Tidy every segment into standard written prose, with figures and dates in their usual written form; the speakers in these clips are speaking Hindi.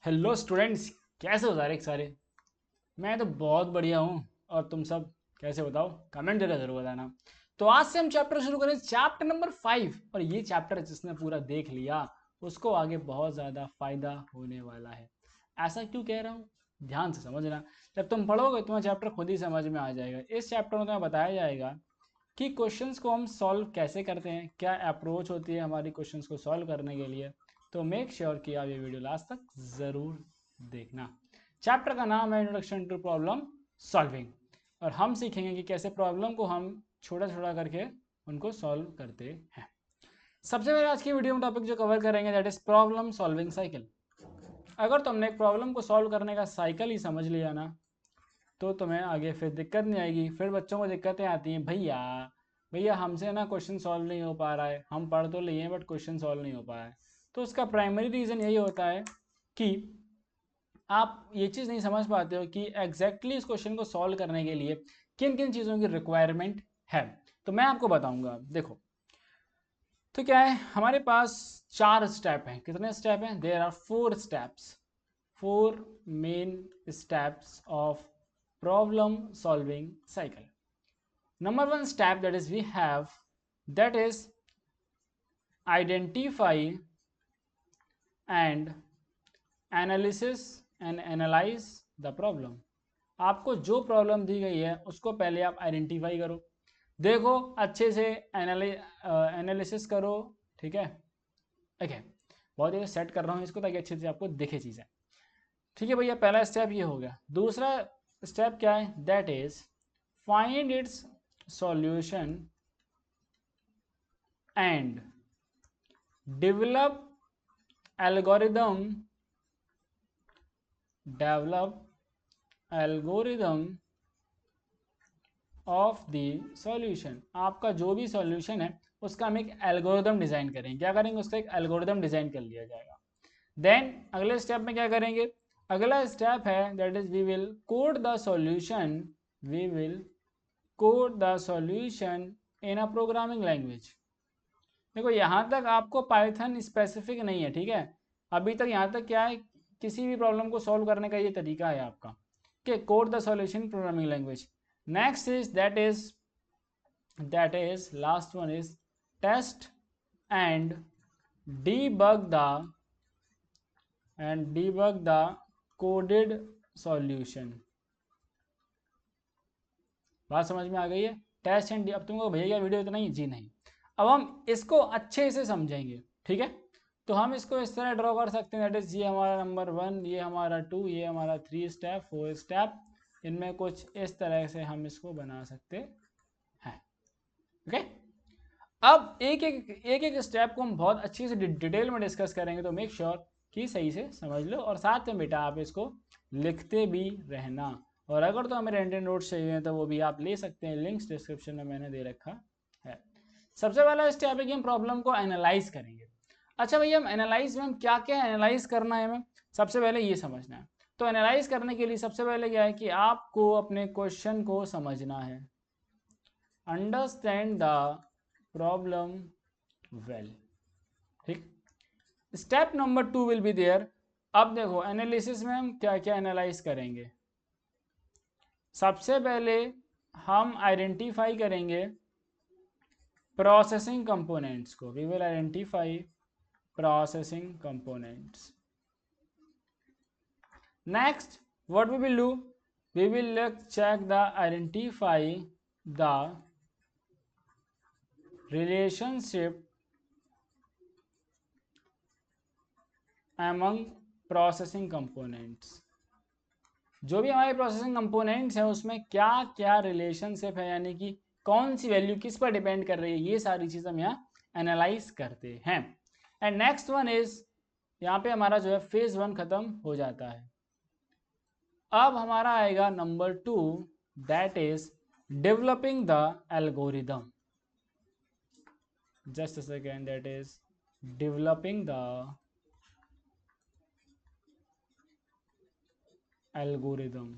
हेलो स्टूडेंट्स, कैसे हो सारे। मैं तो बहुत बढ़िया हूँ। और तुम सब कैसे बताओ, कमेंट जरा जरूर बताना। तो आज से हम चैप्टर शुरू करें, चैप्टर नंबर 5। और ये चैप्टर जिसने पूरा देख लिया उसको आगे बहुत ज़्यादा फायदा होने वाला है। ऐसा क्यों कह रहा हूँ, ध्यान से समझना। जब तुम पढ़ोगे तुम्हें चैप्टर खुद ही समझ में आ जाएगा। इस चैप्टर में तुम्हें बताया जाएगा कि क्वेश्चंस को हम सॉल्व कैसे करते हैं, क्या अप्रोच होती है हमारी क्वेश्चंस को सॉल्व करने के लिए। तो मेक श्योर कि आप ये वीडियो लास्ट तक ज़रूर देखना। चैप्टर का नाम है इंट्रोडक्शन टू प्रॉब्लम सॉल्विंग। और हम सीखेंगे कि कैसे प्रॉब्लम को हम छोटा छोटा करके उनको सॉल्व करते हैं। सबसे पहले आज की वीडियो में टॉपिक जो कवर करेंगे that is problem solving cycle. अगर तुमने एक प्रॉब्लम को सॉल्व करने का साइकिल ही समझ लिया ना, तो तुम्हें आगे फिर दिक्कत नहीं आएगी। फिर बच्चों को दिक्कतें आती हैं, भैया भैया हमसे ना क्वेश्चन सॉल्व नहीं हो पा रहा है, हम पढ़ तो लिए बट क्वेश्चन सॉल्व नहीं हो पा रहा है। तो उसका प्राइमरी रीज़न यही होता है कि आप ये चीज़ नहीं समझ पाते हो कि एग्जैक्टली इस क्वेश्चन को सॉल्व करने के लिए किन किन चीज़ों की रिक्वायरमेंट है। तो मैं आपको बताऊंगा। देखो, तो क्या है, हमारे पास 4 स्टेप हैं। कितने स्टेप हैं? There are 4 steps, 4 main steps of problem solving cycle. Number one step that is we have, that is identify and analysis and analyze the problem. आपको जो प्रॉब्लम दी गई है उसको पहले आप आइडेंटिफाई करो, देखो अच्छे से एनालिसिस करो। ठीक है, ओके। बहुत ही सेट कर रहा हूँ इसको ताकि अच्छे से आपको दिखे चीज़ें। ठीक है भैया, पहला स्टेप ये हो गया। दूसरा स्टेप क्या है? That is find its solution and develop algorithm, of the solution. आपका जो भी सॉल्यूशन है उसका हम एक एल्गोरिदम डिजाइन करेंगे। क्या करेंगे? उसका एक एल्गोरिदम डिजाइन कर लिया जाएगा। देन अगले स्टेप में क्या करेंगे? अगला स्टेप है that is we will code the solution, we will code the solution in a programming language. देखो यहाँ तक आपको पाइथन स्पेसिफिक नहीं है, ठीक है। अभी तक यहाँ तक क्या है, किसी भी प्रॉब्लम को सॉल्व करने का ये तरीका है आपका कि code the solution programming language. Next is that is last one is test and debug the coded solution। बात समझ में आ गई है? टेस्ट एंड, अब तुमको भैया वीडियो इतना ही? जी नहीं। अब हम इसको अच्छे से समझेंगे, ठीक है। तो हम इसको इस तरह ड्रॉ कर सकते हैं, दैट इज ये हमारा नंबर 1, ये हमारा 2, ये हमारा 3 स्टेप, 4 स्टेप। इनमें कुछ इस तरह से हम इसको बना सकते हैं, ओके। अब एक स्टेप को हम बहुत अच्छी से डिटेल में डिस्कस करेंगे, तो मेक श्योर कि सही से समझ लो। और साथ में बेटा आप इसको लिखते भी रहना। और अगर तो हमें रेंटेड नोट्स चाहिए हैं तो वो भी आप ले सकते हैं, लिंक्स डिस्क्रिप्शन में मैंने दे रखा है। सबसे पहला स्टेप है कि हम प्रॉब्लम को एनालाइज करेंगे। अच्छा भैया, हम एनालाइज में हम क्या क्या एनालाइज करना है हमें, सबसे पहले ये समझना है। तो एनालाइज करने के लिए सबसे पहले क्या है कि आपको अपने क्वेश्चन को समझना है। अंडरस्टैंड द प्रॉब्लम वेल, ठीक। Step number 2 will be there. अब देखो एनालिसिस में हम क्या क्या एनालाइज करेंगे। सबसे पहले हम आइडेंटिफाई करेंगे प्रोसेसिंग कंपोनेंट्स को। We will identify processing components. Next what we will do, we will check the identify the relationship among processing components। जो भी हमारे प्रोसेसिंग कंपोनेंट्स हैं उसमें क्या क्या रिलेशनशिप है, यानी कि कौन सी वैल्यू किस पर डिपेंड कर रही है, ये सारी चीज़ हम यहाँ एनालाइज करते हैं। एंड नेक्स्ट वन इज, यहाँ पे हमारा जो है फेज 1 खत्म हो जाता है। अब हमारा आएगा number 2, that is developing the algorithm. Just a second, that is developing the algorithm.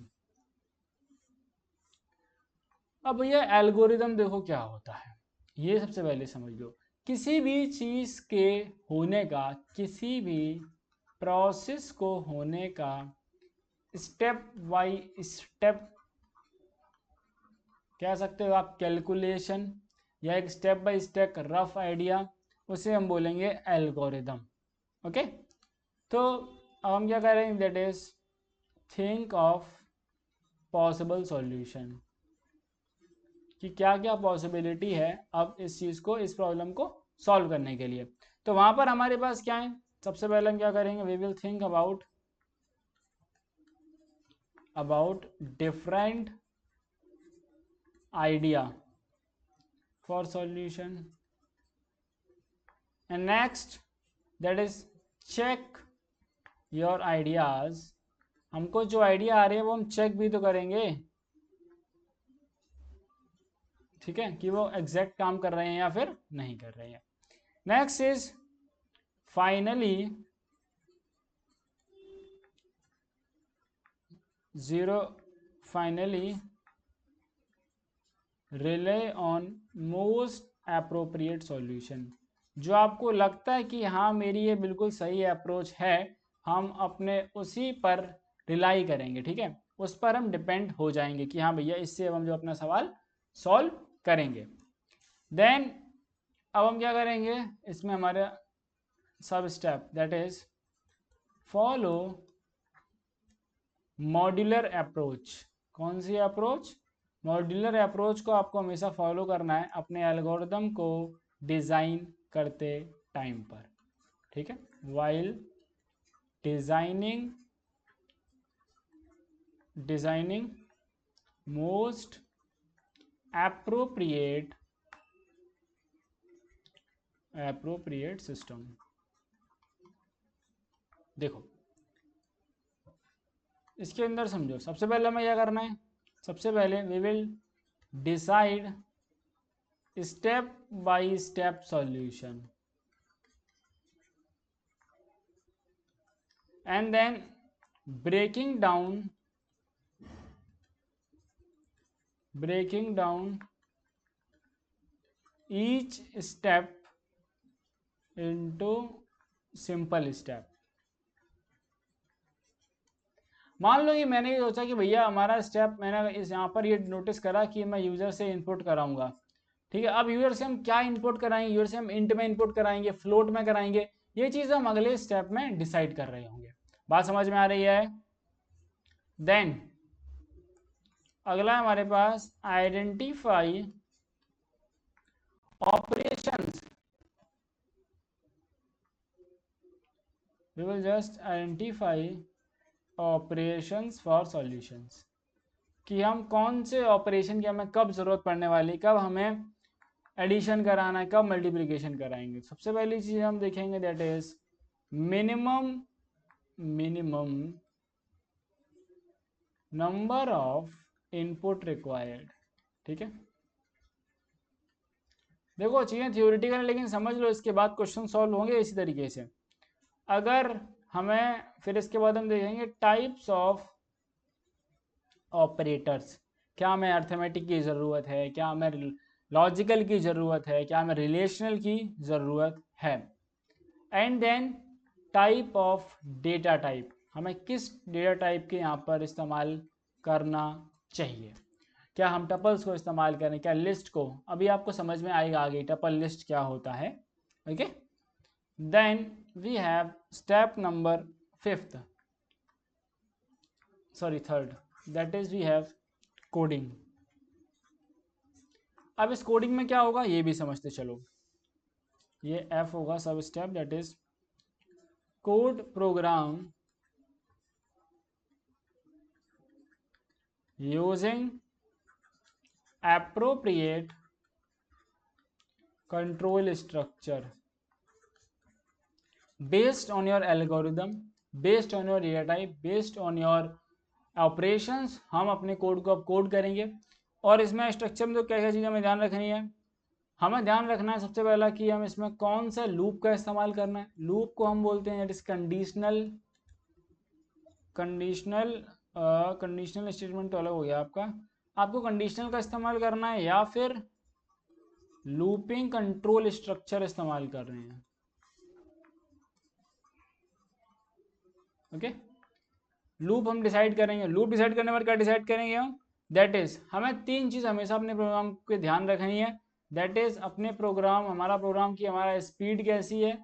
अब ये एल्गोरिदम देखो क्या होता है, ये सबसे पहले समझ लो। किसी भी चीज़ के होने का, किसी भी प्रोसेस को होने का स्टेप बाय स्टेप कह सकते हो आप कैलकुलेशन, या एक step by step rough idea, उसे हम बोलेंगे एल्गोरिदम। ओके, तो अब हम क्या कर रहे हैं, that is think of possible solution, कि क्या क्या पॉसिबिलिटी है अब इस चीज़ को, इस प्रॉब्लम को सॉल्व करने के लिए। तो वहाँ पर हमारे पास क्या है, सबसे पहले हम क्या करेंगे, we will think about different idea for solution, and next that is check your ideas. हमको जो आइडिया आ रहे हैं वो हम चेक भी तो करेंगे, ठीक है, कि वो एग्जैक्ट काम कर रहे हैं या फिर नहीं कर रहे हैं। Next is finally relay on most appropriate solution. जो आपको लगता है कि हाँ मेरी ये बिल्कुल सही अप्रोच है, हम अपने उसी पर रिलाई करेंगे, ठीक है, उस पर हम डिपेंड हो जाएंगे कि हाँ भैया इससे हम जो अपना सवाल सॉल्व करेंगे। देन अब हम क्या करेंगे, इसमें हमारा सब step that is follow modular approach. कौन सी अप्रोच, मॉड्यूलर अप्रोच को आपको हमेशा फॉलो करना है अपने एल्गोरिदम को डिज़ाइन करते टाइम पर, ठीक है, while designing most appropriate system. देखो इसके अंदर समझो, सबसे पहले हमें क्या करना है, सबसे पहले we will decide step by step solution, and then breaking down each step into simple step। मान लो कि मैंने ये सोचा कि भैया हमारा स्टेप, मैंने इस यहाँ पर ये नोटिस करा कि मैं यूजर से इनपुट कराऊंगा, ठीक है, अब यूजर से हम क्या इनपुट कराएंगे, यूजर से हम इंट में इनपुट कराएंगे, फ्लोट में कराएंगे, ये चीज़ हम अगले स्टेप में डिसाइड कर रहे होंगे। बात समझ में आ रही है। देन अगला हमारे पास identify operations. We will just identify operations for solutions, कि हम कौन से ऑपरेशन की हमें कब ज़रूरत पड़ने वाली, कब हमें एडिशन कराना है, कब मल्टीप्लिकेशन कराएंगे। सबसे पहली चीज़ हम देखेंगे that is minimum number of input required, ठीक है। देखो चीज़ें थियोरिटिकल है लेकिन समझ लो, इसके बाद क्वेश्चन सॉल्व होंगे इसी तरीके से। अगर हमें, फिर इसके बाद हम देखेंगे टाइप्स ऑफ ऑपरेटर्स, क्या हमें अर्थमेटिक की ज़रूरत है, क्या हमें लॉजिकल की ज़रूरत है, क्या हमें रिलेशनल की ज़रूरत है। And then type of data type, हमें किस डेटा टाइप के यहाँ पर इस्तेमाल करना चाहिए, क्या हम टपल्स को इस्तेमाल करें, क्या लिस्ट को, अभी आपको समझ में आएगा आगे टपल लिस्ट क्या होता है। Okay, then we have step number third, that is we have coding. अब इस कोडिंग में क्या होगा ये भी समझते चलो, ये एफ होगा sub step, that is code program using appropriate control structure based on your algorithm, based on your data type, based on your operations। हम अपने कोड को अब कोड करेंगे, और इसमें स्ट्रक्चर में तो क्या क्या चीज़ें हमें ध्यान रखनी है, हमें ध्यान रखना है सबसे पहला कि हम इसमें कौन सा लूप का इस्तेमाल करना है। लूप को हम बोलते हैं इट इज कंडीशनल स्टेटमेंट तो अलग हो गया आपका, आपको कंडीशनल का इस्तेमाल करना है या फिर लूपिंग कंट्रोल स्ट्रक्चर इस्तेमाल कर रहे हैं। ओके। लूप हम डिसाइड करेंगे, लूप डिसाइड करने पर क्या डिसाइड करेंगे हम, दैट इज हमें 3 चीज़ हमेशा अपने प्रोग्राम पे ध्यान रखनी है। दैट इज अपने प्रोग्राम, हमारा प्रोग्राम की हमारा स्पीड कैसी है,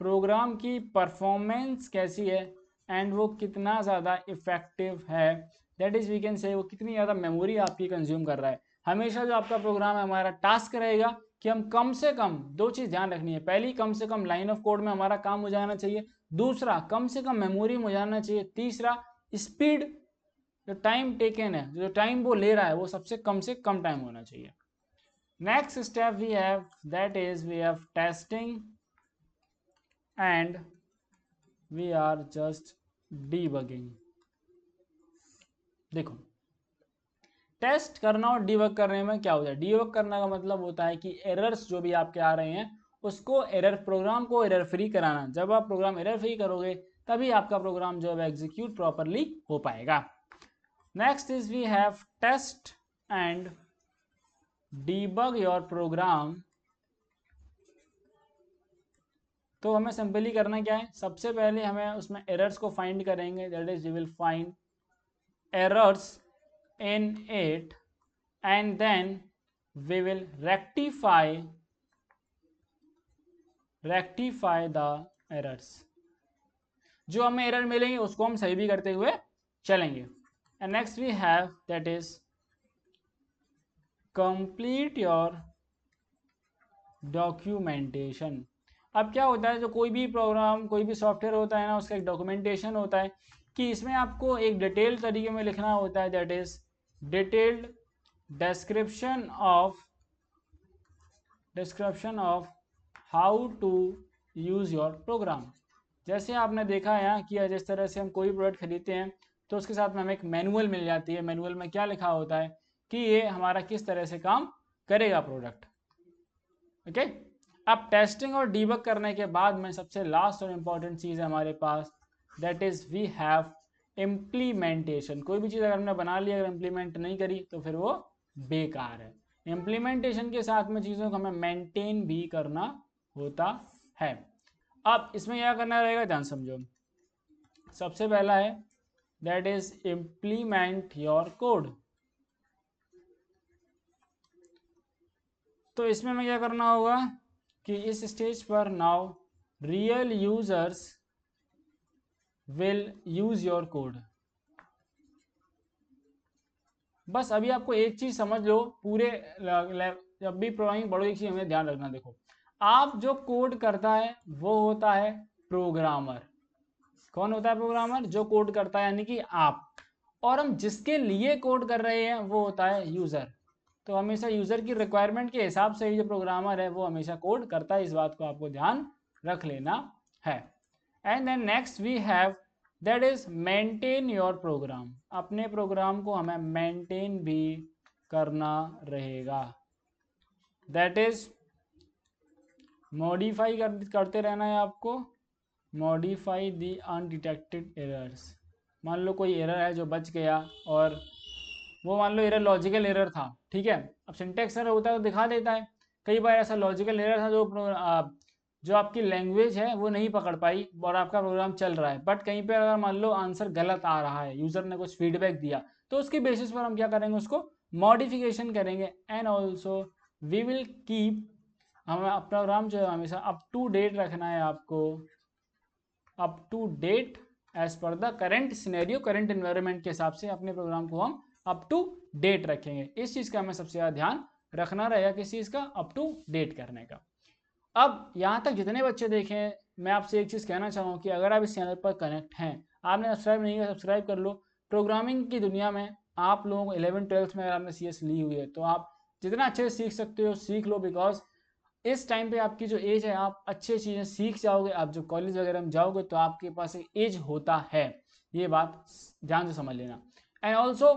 प्रोग्राम की परफॉर्मेंस कैसी है, एंड वो कितना ज़्यादा इफेक्टिव है। That is we can say वो कितनी ज़्यादा मेमोरी आपकी कंज्यूम कर रहा है। हमेशा जो आपका प्रोग्राम है, हमारा टास्क रहेगा कि हम कम से कम 2 चीज़ ध्यान रखनी है। पहली, कम से कम लाइन ऑफ कोड में हमारा काम हो जाना चाहिए। दूसरा, कम से कम मेमोरी में हो जाना चाहिए। तीसरा, स्पीड, जो टाइम टेकन है, जो टाइम वो ले रहा है, वो सबसे कम से कम टाइम होना चाहिए। Next step we have, that is we have testing and we are just debugging. देखो, टेस्ट करना और डीबग करने में क्या होता है। डीबग करना का मतलब होता है कि एरर्स जो भी आपके आ रहे हैं उसको प्रोग्राम को एरर फ्री कराना। जब आप प्रोग्राम एरर फ्री करोगे तभी आपका प्रोग्राम जो है एग्जीक्यूट प्रॉपरली हो पाएगा। Next is we have test and debug your program. तो हमें सिंपली करना क्या है, सबसे पहले हमें उसमें एरर्स को फाइंड करेंगे। That is we will find errors in it and then we will rectify the errors। जो हमें एरर मिलेंगे उसको हम सही भी करते हुए चलेंगे। And next we have that is complete your documentation. अब क्या होता है, जो कोई भी प्रोग्राम, कोई भी सॉफ्टवेयर होता है ना, उसका एक डॉक्यूमेंटेशन होता है कि इसमें आपको एक डिटेल तरीके में लिखना होता है। That is detailed description of how to use your program। जैसे आपने देखा है कि जिस तरह से हम कोई प्रोडक्ट खरीदते हैं तो उसके साथ में हमें एक मैनुअल मिल जाती है। मैनुअल में क्या लिखा होता है कि ये हमारा किस तरह से काम करेगा प्रोडक्ट। ओके। अब टेस्टिंग और डीबग करने के बाद में सबसे लास्ट और इम्पॉर्टेंट चीज़ है हमारे पास, that is we have implementation. कोई भी चीज़ अगर हमने बना ली, अगर इम्प्लीमेंट नहीं करी तो फिर वो बेकार है। इम्प्लीमेंटेशन के साथ में चीज़ों को हमें मेंटेन भी करना होता है। अब इसमें क्या करना रहेगा, ध्यान समझो। सबसे पहला है that is implement your code. तो इसमें हमें क्या करना होगा कि इस स्टेज पर now real users will use your code. बस अभी आपको एक चीज समझ लो, पूरे जब भी प्रोग्रामिंग पढ़ो एक चीज हमें ध्यान रखना। देखो, आप जो कोड करता है वो होता है प्रोग्रामर। कौन होता है प्रोग्रामर? जो कोड करता है, यानी कि आप। और हम जिसके लिए कोड कर रहे हैं वो होता है यूजर। तो हमेशा यूजर की रिक्वायरमेंट के हिसाब से ही जो प्रोग्रामर है वो हमेशा कोड करता है। इस बात को आपको ध्यान रख लेना है। And then next we have that is maintain your program. अपने प्रोग्राम को हमें मेंटेन भी करना रहेगा। दैट इज मॉडिफाई करते रहना है आपको। मॉडिफाई दी अनडिटेक्टेड एरर्स। मान लो कोई एरर है जो बच गया, और वो मान लो एरर लॉजिकल एरर था, ठीक है। अब सिंटेक्स एरर होता है तो दिखा देता है। कई बार ऐसा लॉजिकल एरर था जो आपकी लैंग्वेज है वो नहीं पकड़ पाई और आपका प्रोग्राम चल रहा है, बट कहीं पे अगर मान लो आंसर गलत आ रहा है, यूजर ने कुछ फीडबैक दिया, तो उसके बेसिस पर हम क्या करेंगे, उसको मॉडिफिकेशन करेंगे। And also we will keep, हमें अपना प्रोग्राम जो है हमेशा अप टू डेट रखना है आपको। Up to date as per the current scenario, current environment के हिसाब से अपने प्रोग्राम को हम अप टू डेट रखेंगे। इस चीज़ का हमें सबसे ज़्यादा ध्यान रखना रहेगा, किस चीज़ का, अप टू डेट करने का। अब यहाँ तक जितने बच्चे देखें, मैं आपसे एक चीज़ कहना चाहूँ कि अगर आप इस चैनल पर कनेक्ट हैं, आपने सब्सक्राइब नहीं किया, सब्सक्राइब कर लो। प्रोग्रामिंग की दुनिया में आप लोगों को 11th-12th में अगर आपने CS ली हुई है तो आप जितना अच्छे से सीख सकते हो सीख लो, बिकॉज इस टाइम पे आपकी जो एज है आप अच्छी चीज़ें सीख जाओगे। आप जो कॉलेज वगैरह में जाओगे तो आपके पास एक एज होता है, ये बात ध्यान से समझ लेना। एंड ऑल्सो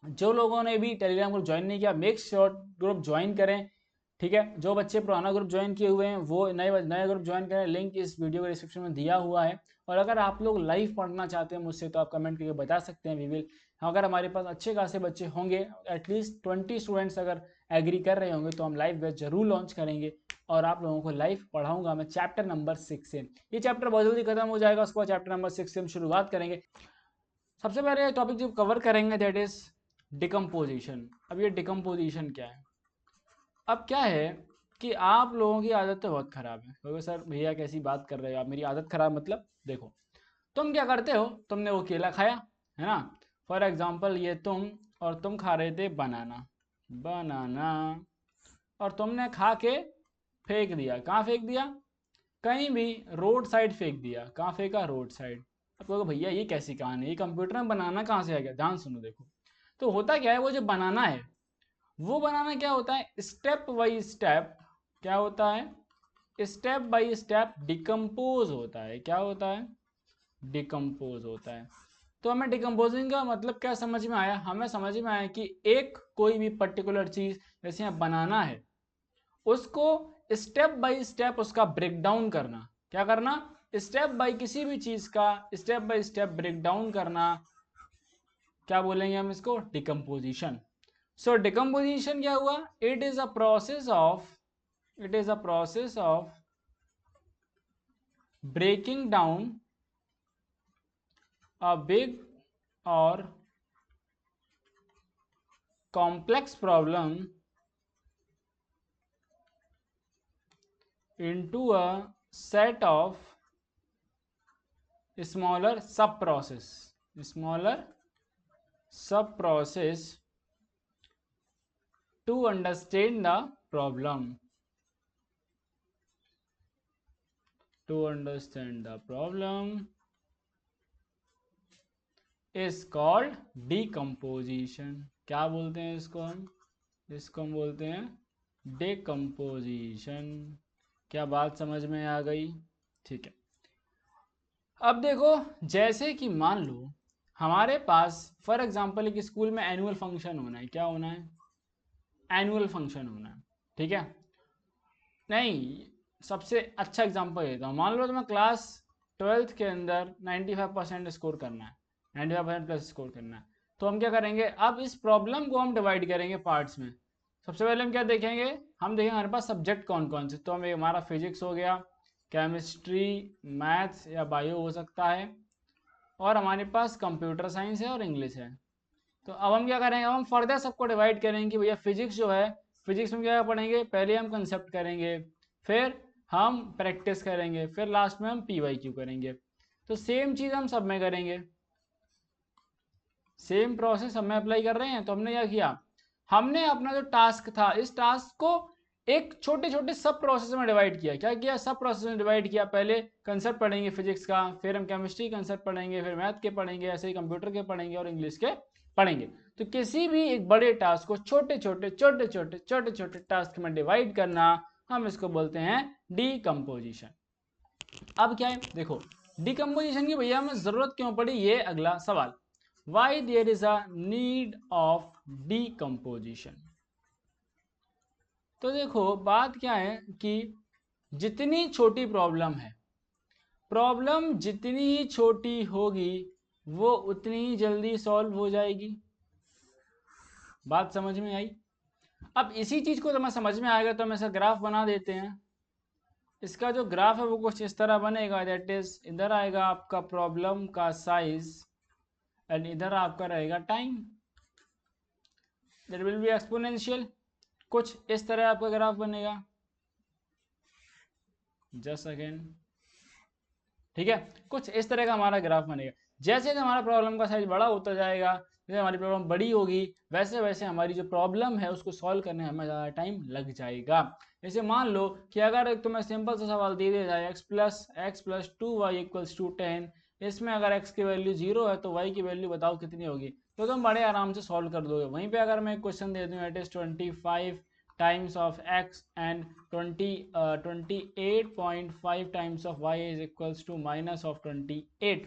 जो लोगों ने भी टेलीग्राम ग्रुप ज्वाइन नहीं किया, मेक श्योर ग्रुप ज्वाइन करें, ठीक है। जो बच्चे पुराना ग्रुप ज्वाइन किए हुए हैं वो नए ग्रुप ज्वाइन करें। लिंक इस वीडियो के डिस्क्रिप्शन में दिया हुआ है। और अगर आप लोग लाइव पढ़ना चाहते हैं मुझसे तो आप कमेंट करके बता सकते हैं, वी विल। अगर हमारे पास अच्छे खासे बच्चे होंगे, एटलीस्ट 20 स्टूडेंट्स अगर एग्री कर रहे होंगे तो हम लाइव बैच जरूर लॉन्च करेंगे और आप लोगों को लाइव पढ़ाऊंगा मैं चैप्टर नंबर 6 से। ये चैप्टर बहुत जल्दी खत्म हो जाएगा, उसके बाद चैप्टर नंबर 6 से हम शुरुआत करेंगे। सबसे पहले टॉपिक जो कवर करेंगे दैट इज डिकम्पोजिशन। अब ये डिकम्पोजिशन क्या है? अब क्या है कि आप लोगों की आदत तो बहुत ख़राब है, क्योंकि सर भैया कैसी बात कर रहे हो आप, मेरी आदत ख़राब मतलब देखो, तुम क्या करते हो, तुमने वो केला खाया है ना, फॉर एग्जाम्पल ये तुम और तुम खा रहे थे बनाना, बनाना, और तुमने खा के फेंक दिया। कहाँ फेंक दिया? कहीं भी, रोड साइड फेंक दिया। कहाँ फेंका? Road side. अब कहोगे भैया ये कैसी कहानी है, ये कंप्यूटर में बनाना कहाँ से आ गया? ध्यान सुनो, देखो तो होता क्या है, वो जो बनाना है वो बनाना क्या होता है, स्टेप बाई स्टेप क्या होता है, स्टेप बाई स्टेप डिकम्पोज होता है। क्या होता है? डिकम्पोज होता है। तो हमें डिकम्पोजिंग का मतलब क्या समझ में आया? हमें समझ में आया कि एक कोई भी पर्टिकुलर चीज़ जैसे यहाँ बनाना है, उसको स्टेप बाय स्टेप उसका ब्रेक डाउन करना। क्या करना? स्टेप बाय किसी भी चीज़ का step by step break down करना, क्या बोलेंगे हम इसको? डिकम्पोजिशन। सो डिकम्पोजिशन क्या हुआ? It is a process of breaking down a big or complex problem into a set of smaller sub process to understand the problem. Is called decomposition. क्या बोलते हैं इसको हम? इसको हम बोलते हैं डिकम्पोजिशन। क्या बात समझ में आ गई? ठीक है। अब देखो, जैसे कि मान लो हमारे पास फॉर एग्जांपल एक स्कूल में एनुअल फंक्शन होना है। क्या होना है? एनुअल फंक्शन होना है, ठीक है? नहीं, सबसे अच्छा एग्जांपल देता हूँ। मान लो तुम्हें क्लास 12th के अंदर 95% स्कोर करना है, 95% प्लस स्कोर करना है। तो हम क्या करेंगे, अब इस प्रॉब्लम को हम डिवाइड करेंगे पार्ट्स में। सबसे पहले हम क्या देखेंगे, हम देखेंगे हमारे पास सब्जेक्ट कौन कौन से। तो हमें हमारा फिजिक्स हो गया, केमिस्ट्री, मैथ्स या बायो हो सकता है, और हमारे पास कंप्यूटर साइंस है और इंग्लिश है। तो अब हम क्या करेंगे, अब हम फर्दर सबको डिवाइड करेंगे कि भैया फिजिक्स जो है, फिजिक्स में क्या पढ़ेंगे, पहले हम कंसेप्ट करेंगे, फिर हम प्रैक्टिस करेंगे, फिर लास्ट में हम PYQ करेंगे। तो सेम चीज़ हम सब में करेंगे, सेम प्रोसेस हम में अप्लाई कर रहे हैं। तो हमने क्या किया, हमने अपना जो टास्क था, इस टास्क को एक छोटे छोटे सब प्रोसेस में डिवाइड किया। क्या किया? सब प्रोसेस में डिवाइड किया। पहले कंसेप्ट पढ़ेंगे फिजिक्स का, फिर हम केमिस्ट्री कंसेप्ट पढ़ेंगे, फिर मैथ के पढ़ेंगे, ऐसे ही कंप्यूटर के पढ़ेंगे और इंग्लिश के पढ़ेंगे। तो किसी भी एक बड़े टास्क को छोटे छोटे टास्क में डिवाइड करना, हम इसको बोलते हैं डिकम्पोजिशन। अब क्या है, देखो डिकम्पोजिशन की भैया हमें जरूरत क्यों पड़ी, ये अगला सवाल। Why there is a need of decomposition? तो देखो बात क्या है कि जितनी छोटी प्रॉब्लम है, प्रॉब्लम जितनी ही छोटी होगी वो उतनी ही जल्दी सॉल्व हो जाएगी। बात समझ में आई? अब इसी चीज को तुम्हें समझ में आएगा तो हम ऐसा ग्राफ बना देते हैं। इसका जो ग्राफ है वो कुछ इस तरह बनेगा, दैट इज इधर आएगा आपका प्रॉब्लम का साइज एंड इधर आपका रहेगा time, that will be exponential. कुछ इस तरह आपका ग्राफ बनेगा, जस्ट अगेन, ठीक है? कुछ इस तरह का हमारा ग्राफ बनेगा। जैसे जैसे हमारा प्रॉब्लम का साइज बड़ा होता जाएगा, जैसे हमारी प्रॉब्लम बड़ी होगी, वैसे वैसे हमारी जो प्रॉब्लम है उसको सॉल्व करने में हमें ज़्यादा टाइम लग जाएगा। जैसे मान लो कि अगर तुम्हें सिंपल सा सवाल दे दिया जाए x plus 2y equals to 10, इसमें अगर x की वैल्यू 0 है तो y की वैल्यू बताओ कितनी होगी, तो तुम बड़े आराम से सॉल्व कर दोगे। वहीं पे अगर मैं क्वेश्चन दे दूँ it is 25 times of x and 28.5 times of y is equals to minus of 28।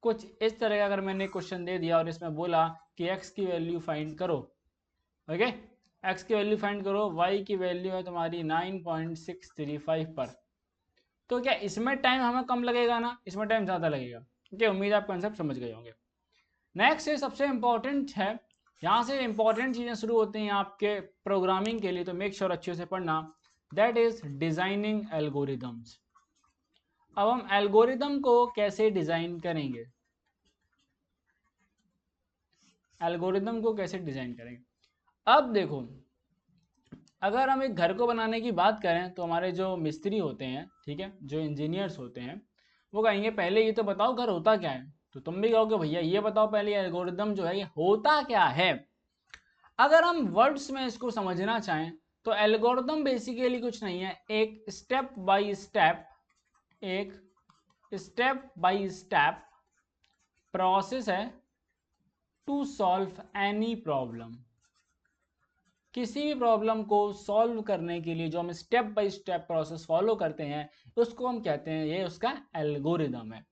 कुछ इस तरह का अगर मैंने क्वेश्चन दे दिया और इसमें बोला कि x की वैल्यू फाइंड करो, ओके, x की वैल्यू फाइंड करो, y की वैल्यू है तुम्हारी 9.635 पर, तो क्या इसमें टाइम हमें कम लगेगा ना, इसमें टाइम ज़्यादा लगेगा। ओके, उम्मीद आप कंसेप्ट समझ गए होंगे। नेक्स्ट है सबसे इंपॉर्टेंट है यहाँ से इंपॉर्टेंट चीजें शुरू होती हैं आपके प्रोग्रामिंग के लिए, तो मेक श्योर अच्छे से पढ़ना। That is designing algorithms. अब हम एल्गोरिदम को कैसे डिजाइन करेंगे, एल्गोरिदम को कैसे डिजाइन करेंगे। अब देखो, अगर हम एक घर को बनाने की बात करें तो हमारे जो मिस्त्री होते हैं, ठीक है, जो इंजीनियर्स होते हैं, वो कहेंगे पहले ये तो बताओ घर होता क्या है। तो तुम भी कहोगे भैया ये बताओ पहले एल्गोरिदम जो है ये होता क्या है। अगर हम वर्ड्स में इसको समझना चाहें तो एल्गोरिदम बेसिकली कुछ नहीं है, एक स्टेप बाय स्टेप, एक स्टेप बाय स्टेप प्रोसेस है टू सॉल्व एनी प्रॉब्लम। किसी भी प्रॉब्लम को सॉल्व करने के लिए जो हम step by step process follow करते हैं उसको हम कहते हैं, ये उसका एल्गोरिदम है।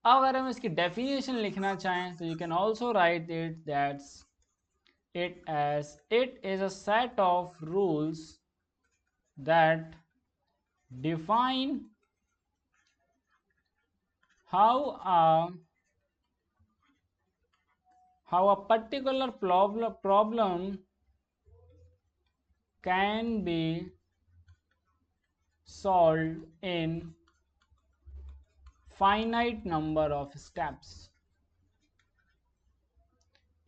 अब अगर हम इसकी डेफिनेशन लिखना चाहें तो you can also right it that's it as it is a set of rules that define how a particular problem can be solved in finite number of steps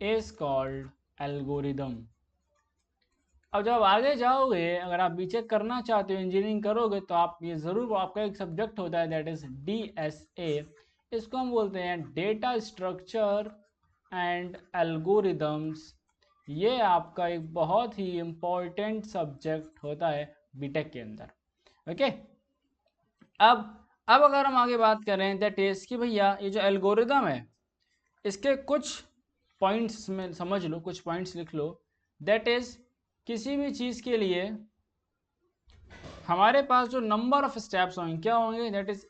is called algorithm। अब जब आगे जाओगे, अगर आप बीटेक करना चाहते हो, इंजीनियरिंग करोगे, तो आप ये ज़रूर, आपका एक सब्जेक्ट होता है दैट इज DSA। इसको हम बोलते हैं डेटा स्ट्रक्चर एंड एल्गोरिदम्स। ये आपका एक बहुत ही इम्पोर्टेंट सब्जेक्ट होता है बीटेक के अंदर। ओके, अब अगर हम आगे बात करें दैट इज कि भैया ये जो एल्गोरिदम है इसके कुछ पॉइंट्स में समझ लो, कुछ पॉइंट्स लिख लो। दैट इज किसी भी चीज़ के लिए हमारे पास जो नंबर ऑफ स्टेप्स होंगे क्या होंगे, that is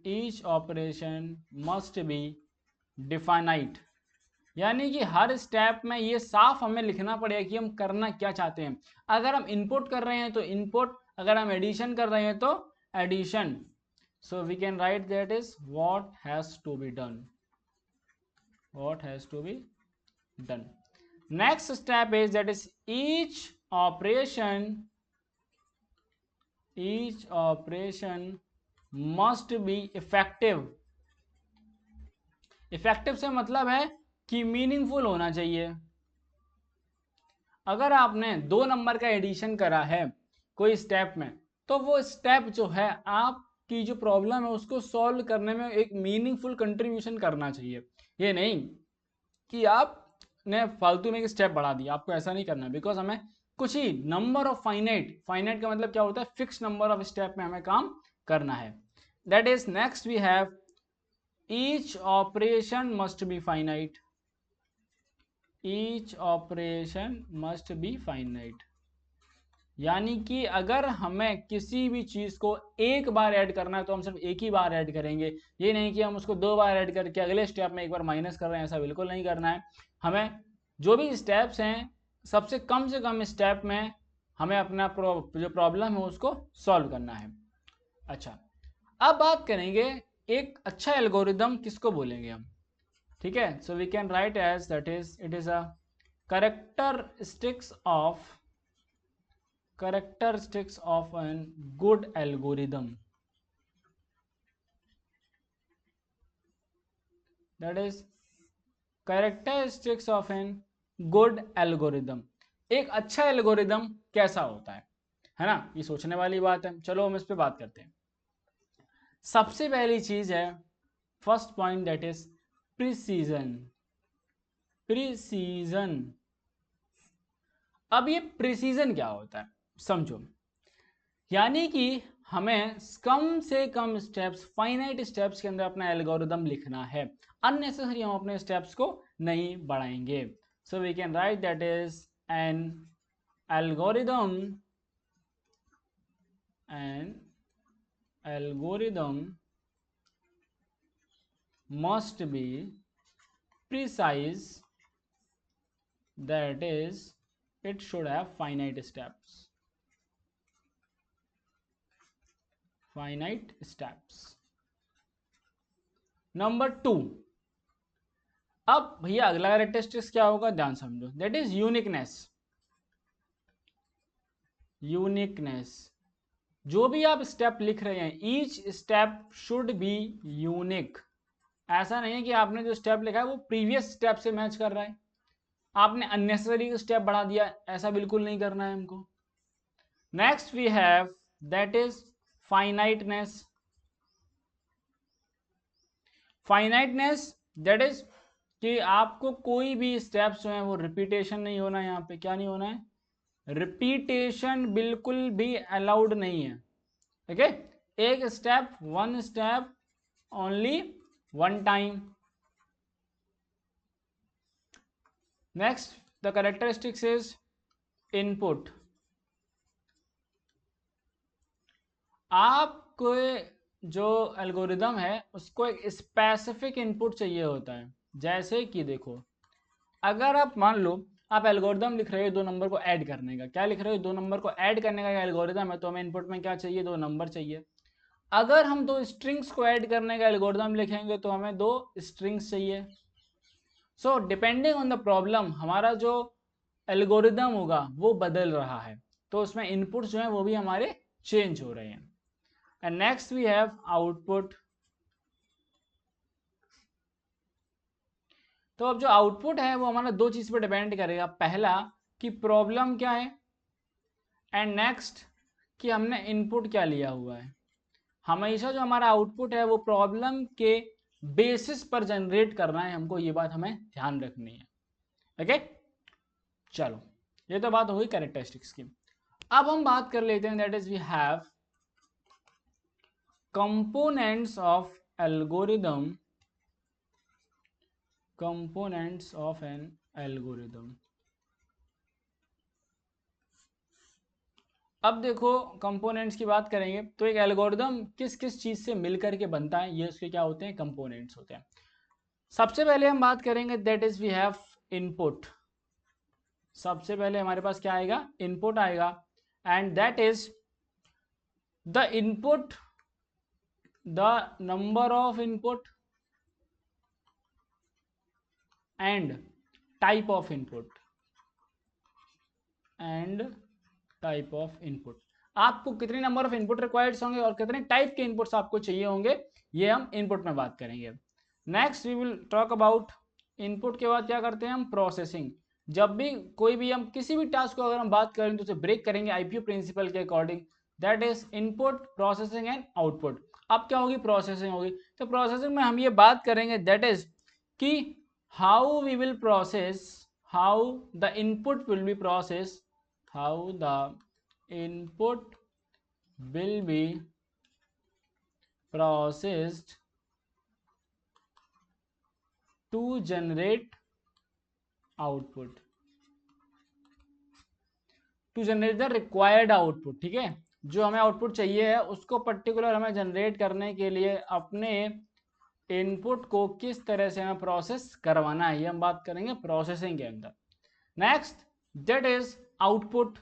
each operation must B definite. यानी कि हर स्टेप में ये साफ हमें लिखना पड़ेगा कि हम करना क्या चाहते हैं। अगर हम इनपुट कर रहे हैं तो इनपुट, अगर हम एडिशन कर रहे हैं तो addition. So we can write that is what has to be done, what has to be done. Next step is that is each operation must be effective। Effective से मतलब है कि मीनिंगफुल होना चाहिए। अगर आपने 2 नंबर का एडिशन करा है कोई स्टेप में, तो वो स्टेप जो है आपकी जो प्रॉब्लम है उसको सॉल्व करने में एक मीनिंगफुल कंट्रीब्यूशन करना चाहिए। ये नहीं कि आपने फालतू में एक स्टेप बढ़ा दिया, आपको ऐसा नहीं करना। बिकॉज हमें कुछ ही नंबर ऑफ फाइनाइट का मतलब क्या होता है, फिक्स नंबर ऑफ स्टेप में हमें काम करना है। That is next we have each operation must be finite, each operation must be finite. यानी कि अगर हमें किसी भी चीज़ को एक बार ऐड करना है तो हम सिर्फ एक ही बार ऐड करेंगे। ये नहीं कि हम उसको 2 बार ऐड करके अगले स्टेप में एक बार माइनस कर रहे हैं, ऐसा बिल्कुल नहीं करना है। हमें जो भी स्टेप्स हैं सबसे कम से कम स्टेप में हमें अपना जो प्रॉब्लम है उसको सॉल्व करना है। अच्छा, अब बात करेंगे एक अच्छा एल्गोरिदम किसको बोलेंगे हम, ठीक है। So we can write as that is it is a characteristics of an good algorithm। That is characteristics of an good algorithm। एक अच्छा एल्गोरिदम कैसा होता है ना, ये सोचने वाली बात है। चलो हम इस पे बात करते हैं। सबसे पहली चीज है, first point, that is precision. Precision. अब ये प्रिसीजन क्या होता है समझो। यानी कि हमें कम से कम स्टेप्स, फाइनाइट स्टेप्स के अंदर अपना एल्गोरिदम लिखना है। अननेसेसरी हम अपने स्टेप्स को नहीं बढ़ाएंगे। So we can write that is an algorithm must be precise, that is it should have finite steps, finite steps। Number 2, अब भैया अगला कैरेक्टरिस्टिक्स क्या होगा, ध्यान समझो, दैट इज यूनिकनेस। यूनिकनेस, जो भी आप स्टेप लिख रहे हैं, each step should be unique. ऐसा नहीं है कि आपने जो स्टेप लिखा है वो प्रीवियस स्टेप से मैच कर रहा है, आपने अननेसेसरी स्टेप बढ़ा दिया, ऐसा बिल्कुल नहीं करना है हमको। Next we have that is finiteness. Finiteness that is कि आपको कोई भी स्टेप्स जो है वो रिपीटेशन नहीं होना है, यहाँ पे क्या नहीं होना है, रिपीटेशन बिल्कुल भी अलाउड नहीं है। ठीक है, एक step, one step only one time. Next the characteristics is input. आपको जो एल्गोरिदम है उसको एक स्पेसिफिक इनपुट चाहिए होता है। जैसे कि देखो, अगर आप मान लो आप एल्गोरिदम लिख रहे हो 2 नंबर को ऐड करने का, क्या लिख रहे हो, 2 नंबर को ऐड करने का एल्गोरिदम है, तो हमें इनपुट में क्या चाहिए, 2 नंबर चाहिए। अगर हम 2 स्ट्रिंग्स को ऐड करने का एल्गोरिदम लिखेंगे तो हमें 2 स्ट्रिंग्स चाहिए। So depending on the problem हमारा जो एल्गोरिदम होगा वो बदल रहा है, तो उसमें इनपुट्स जो है वो भी हमारे चेंज हो रहे हैं। And next we have output. तो अब जो आउटपुट है वो हमारा 2 चीज पर डिपेंड करेगा, पहला कि प्रॉब्लम क्या है, एंड नेक्स्ट कि हमने इनपुट क्या लिया हुआ है। हमेशा जो हमारा आउटपुट है वो प्रॉब्लम के बेसिस पर जनरेट करना है हमको, ये बात हमें ध्यान रखनी है। ओके, चलो ये तो बात हो गई कैरेक्टरिस्टिक्स की। अब हम बात कर लेते हैं, that is we have components of algorithm. Components of an algorithm. अब देखो, कंपोनेंट्स की बात करेंगे तो एक एल्गोरिदम किस किस चीज से मिलकर के बनता है, ये उसके क्या होते हैं, कंपोनेंट्स होते हैं। सबसे पहले हम बात करेंगे that is we have input. सबसे पहले हमारे पास क्या आएगा, इनपुट आएगा, and that is the input, the number of input and type of input, and type of input. आपको कितने नंबर ऑफ इनपुट रिक्वायर्ड होंगे और कितने टाइप के इनपुट्स आपको चाहिए होंगे, ये हम इनपुट में बात करेंगे। Next we will talk about input के बाद क्या करते हैं हम, प्रोसेसिंग। जब भी कोई भी हम किसी भी टास्क को अगर हम बात करें तो उसे ब्रेक करेंगे आईपीओ प्रिंसिपल के according, that is input, processing and output. अब क्या होगी, प्रोसेसिंग होगी। तो प्रोसेसिंग में हम ये बात करेंगे दैट इज कि how we will process, how the input will be process, how the input will be processed to generate output, to generate the required output। ठीक है, जो हमें आउटपुट चाहिए है उसको पर्टिकुलर हमें जनरेट करने के लिए अपने इनपुट को किस तरह से हमें प्रोसेस करवाना है, ये हम बात करेंगे प्रोसेसिंग के अंदर। Next that is output.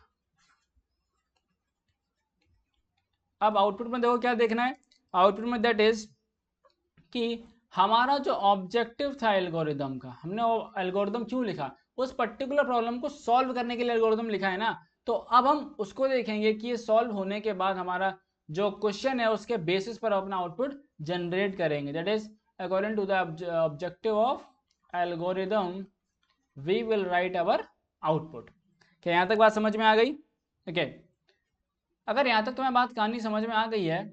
अब आउटपुट में देखो क्या देखना है, आउटपुट में दैट इज कि हमारा जो ऑब्जेक्टिव था एल्गोरिदम का, हमने वो एल्गोरिदम क्यों लिखा, उस पर्टिकुलर प्रॉब्लम को सॉल्व करने के लिए एल्गोरिदम लिखा है ना। तो अब हम उसको देखेंगे कि ये सॉल्व होने के बाद हमारा जो क्वेश्चन है उसके बेसिस पर अपना आउटपुट जनरेट करेंगे, that is according to the objective of algorithm we will write our output. क्या यहाँ तक बात समझ में आ गई? ओके, अगर यहाँ तक तुम्हें बात कहानी समझ में आ गई है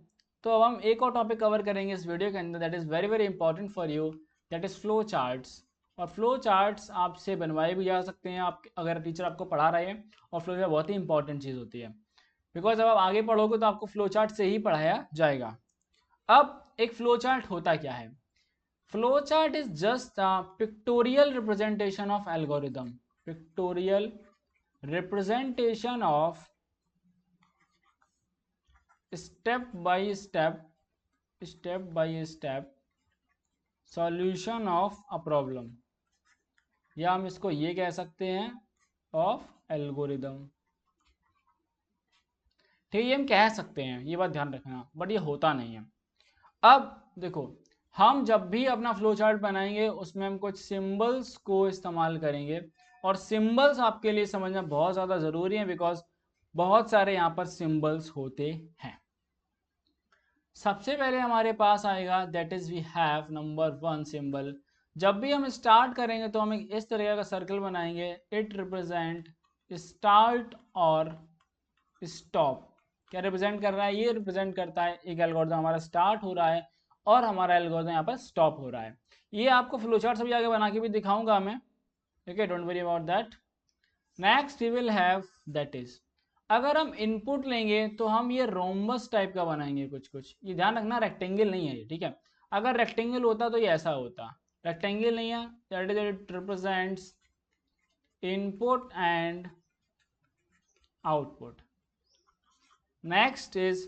तो अब हम एक और टॉपिक कवर करेंगे इस वीडियो के अंदर, that is very very important for you, that is flow charts. और फ्लो चार्ट्स आपसे बनवाए भी जा सकते हैं आप, अगर टीचर आपको पढ़ा रहे हैं, और फ्लो चार्ट बहुत ही इंपॉर्टेंट चीज़ होती है, बिकॉज जब आप आगे पढ़ोगे तो आपको फ्लो चार्ट से ही पढ़ाया जाएगा। अब एक फ्लो चार्ट होता क्या है, flow chart is just pictorial representation of algorithm, pictorial representation of step by step solution of a problem, या हम इसको ये कह सकते हैं ऑफ एल्गोरिदम। ठीक है, ये हम कह सकते हैं, ये बात ध्यान रखना, बट ये होता नहीं है। अब देखो, हम जब भी अपना फ्लो चार्ट बनाएंगे उसमें हम कुछ सिंबल्स को इस्तेमाल करेंगे, और सिंबल्स आपके लिए समझना बहुत ज़्यादा ज़रूरी है बिकॉज बहुत सारे यहाँ पर सिंबल्स होते हैं। सबसे पहले हमारे पास आएगा that is we have number 1 symbol. जब भी हम स्टार्ट करेंगे तो हम एक इस तरह का सर्कल बनाएंगे, इट रिप्रेजेंट स्टार्ट और स्टॉप। क्या रिप्रेजेंट कर रहा है? ये रिप्रेजेंट करता है एक एल्गोरिथम हमारा स्टार्ट हो रहा है और हमारा एल्गोरिथम यहाँ पर स्टॉप हो रहा है। ये आपको फ्लोचार्ट सभी आगे बना के भी दिखाऊंगा मैं, okay, don't worry about that. Next we will have that is, अगर हम इनपुट लेंगे तो हम ये रोम्बस टाइप का बनाएंगे कुछ कुछ, ये ध्यान रखना रेक्टेंगल नहीं है ये, ठीक है। अगर रेक्टेंगल होता तो ये ऐसा होता, रेक्टेंगल नहीं है, that is it represents input and output. Next is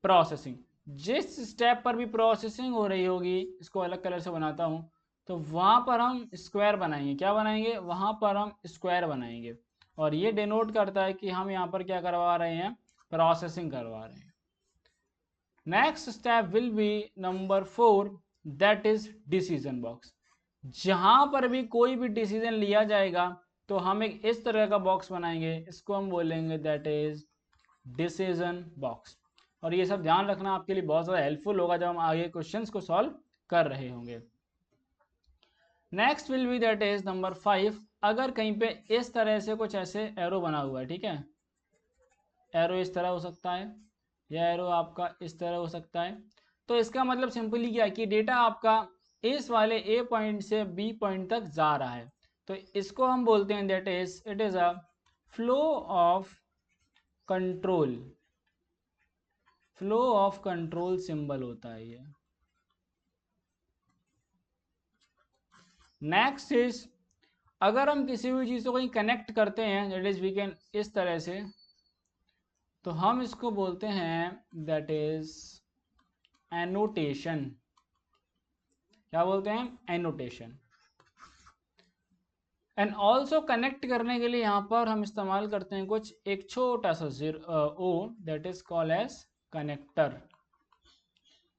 processing, जिस स्टेप पर भी प्रोसेसिंग हो रही होगी, इसको अलग कलर से बनाता हूं, तो वहां पर हम स्क्वायर बनाएंगे। क्या बनाएंगे? वहां पर हम स्क्वायर बनाएंगे, और ये डिनोट करता है कि हम यहाँ पर क्या करवा रहे हैं? प्रोसेसिंग करवा रहे हैं। Next step will be number 4, that is decision box. जहां पर भी कोई भी डिसीजन लिया जाएगा तो हम एक इस तरह का बॉक्स बनाएंगे, इसको हम बोलेंगे दैट इज डिसीजन बॉक्स। और ये सब ध्यान रखना आपके लिए बहुत ज़्यादा हेल्पफुल होगा जब हम आगे क्वेश्चंस को सॉल्व कर रहे होंगे। Next will be that is number 5, अगर कहीं पे इस तरह से कुछ ऐसे एरो बना हुआ है, ठीक है, एरो इस तरह हो सकता है या एरो आपका इस तरह हो सकता है, तो इसका मतलब सिंपली क्या है कि डेटा आपका इस वाले ए पॉइंट से बी पॉइंट तक जा रहा है, तो इसको हम बोलते हैं that is it is a flow of control. Flow of control symbol होता है ये। नेक्स्ट इज, अगर हम किसी भी चीज़ को कहीं कनेक्ट करते हैं, दैट इज वी कैन इस तरह से, तो हम इसको बोलते हैं दैट इज एनोटेशन। क्या बोलते हैं? एनोटेशन। एंड ऑल्सो कनेक्ट करने के लिए यहाँ पर हम इस्तेमाल करते हैं कुछ एक छोटा सा ओ, that is called as connector,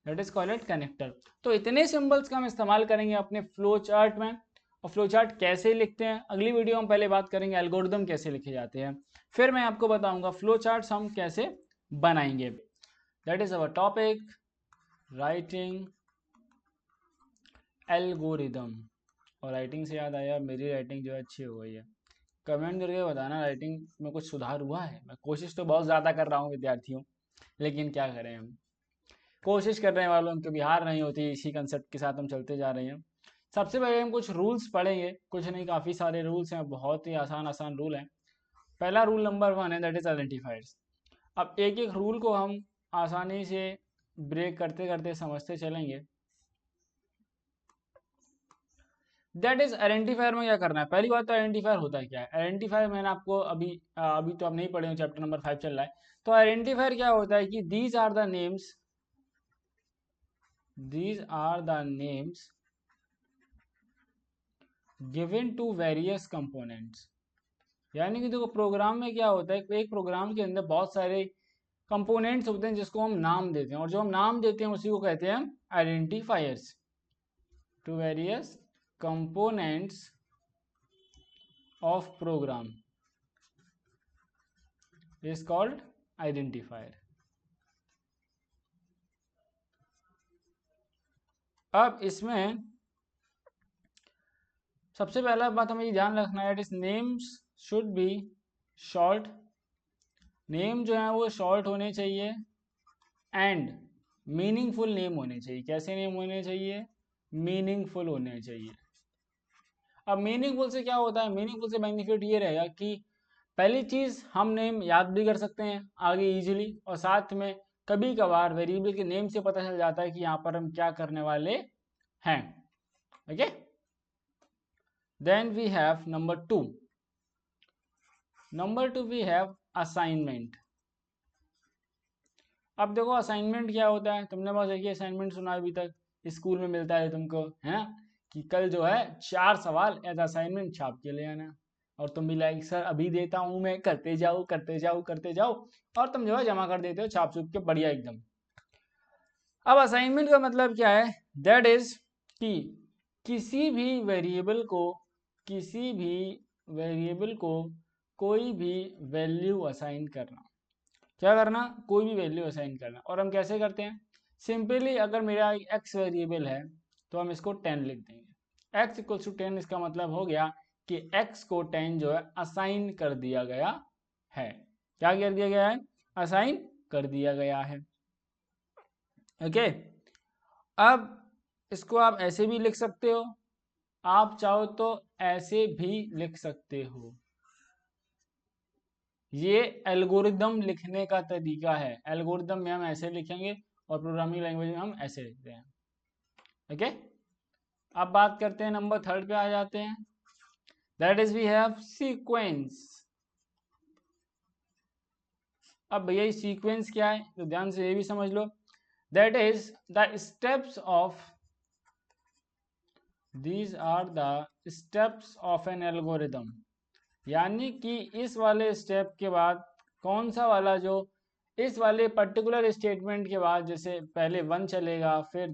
that is called as connector. तो इतने सिंबल्स का हम इस्तेमाल करेंगे अपने फ्लो चार्ट में। और फ्लो चार्ट कैसे लिखते हैं अगली वीडियो हम पहले बात करेंगे, एल्गोरिदम कैसे लिखे जाते हैं, फिर मैं आपको बताऊंगा फ्लो चार्ट्स हम कैसे बनाएंगे। That is our topic, writing algorithm. और राइटिंग से याद आया, मेरी राइटिंग जो है अच्छी हो गई है। कमेंट करके बताना राइटिंग में कुछ सुधार हुआ है। मैं कोशिश तो बहुत ज़्यादा कर रहा हूँ विद्यार्थियों, लेकिन क्या करें, हम कोशिश करने वालों की कभी हार नहीं होती, इसी कंसेप्ट के साथ हम चलते जा रहे हैं। सबसे पहले हम कुछ रूल्स पढ़ेंगे, कुछ नहीं काफ़ी सारे रूल्स हैं, बहुत ही आसान आसान रूल हैं। पहला रूल नंबर 1 है दैट इज आइडेंटिफायर्स। अब एक एक रूल को हम आसानी से ब्रेक करते करते समझते चलेंगे। दैट इज आइडेंटिफायर में क्या करना है? पहली बात तो आइडेंटिफायर होता है क्या है? आइडेंटिफायर मैंने आपको अभी तो आप नहीं पढ़े हो, चैप्टर नंबर 5 चल रहा है। तो आइडेंटिफायर क्या होता है कि these are the names, these are the names given to various components। यानी कि देखो प्रोग्राम में क्या होता है, एक प्रोग्राम के अंदर बहुत सारे कंपोनेंट्स होते हैं जिसको हम नाम देते हैं, और जो हम नाम देते हैं उसी को कहते हैं identifiers. To various components of program is called identifier. अब इसमें सबसे पहला बात हमें ये ध्यान रखना है, it is names should be short. Name जो है वो शॉर्ट होने चाहिए एंड मीनिंगफुल नेम होने चाहिए। कैसे नेम होने चाहिए? मीनिंगफुल होने चाहिए। अब मीनिंगफुल से क्या होता है? मीनिंगफुल से बेनिफिट ये रहेगा कि पहली चीज हम नेम याद भी कर सकते हैं आगे इजीली, और साथ में कभी कभार वेरिएबल के नेम से पता चल जाता है कि यहाँ पर हम क्या करने वाले हैं। Okay, then we have number 2। Number 2 we have assignment. अब देखो असाइनमेंट क्या होता है, तुमने बस एक ही असाइनमेंट सुना अभी तक, स्कूल में मिलता है तुमको, है ना, कि कल जो है 4 सवाल एज असाइनमेंट छाप के ले आना, और तुम भी लाइक सर अभी देता हूँ मैं, करते जाओ करते जाओ करते जाओ, और तुम जो है जमा कर देते हो छाप छुप के बढ़िया एकदम। अब असाइनमेंट का मतलब क्या है, दैट इज कि किसी भी वेरिएबल को कोई भी वैल्यू असाइन करना। क्या करना, कोई भी वैल्यू असाइन करना। और हम कैसे करते हैं, सिंपली अगर मेरा एक्स वेरिएबल है तो हम इसको 10 लिख देंगे। एक्स इक्वल्स टू 10 इसका मतलब हो गया कि एक्स को 10 जो है असाइन कर दिया गया है। क्या कर दिया गया है, असाइन कर दिया गया है। ओके, अब इसको आप ऐसे भी लिख सकते हो, आप चाहो तो ऐसे भी लिख सकते हो। ये एल्गोरिदम लिखने का तरीका है। एल्गोरिदम में हम ऐसे लिखेंगे और प्रोग्रामिंग लैंग्वेज में हम ऐसे लिखते हैं। ओके, अब बात करते हैं नंबर 3 पे आ जाते हैं। That is we have sequence. अब भैया ये सीक्वेंस क्या है, तो ध्यान से ये भी समझ लो। That is the steps of, these are the steps of an algorithm. यानी कि इस वाले स्टेप के बाद कौन सा वाला, जो इस वाले पर्टिकुलर स्टेटमेंट के बाद जैसे पहले 1 चलेगा, फिर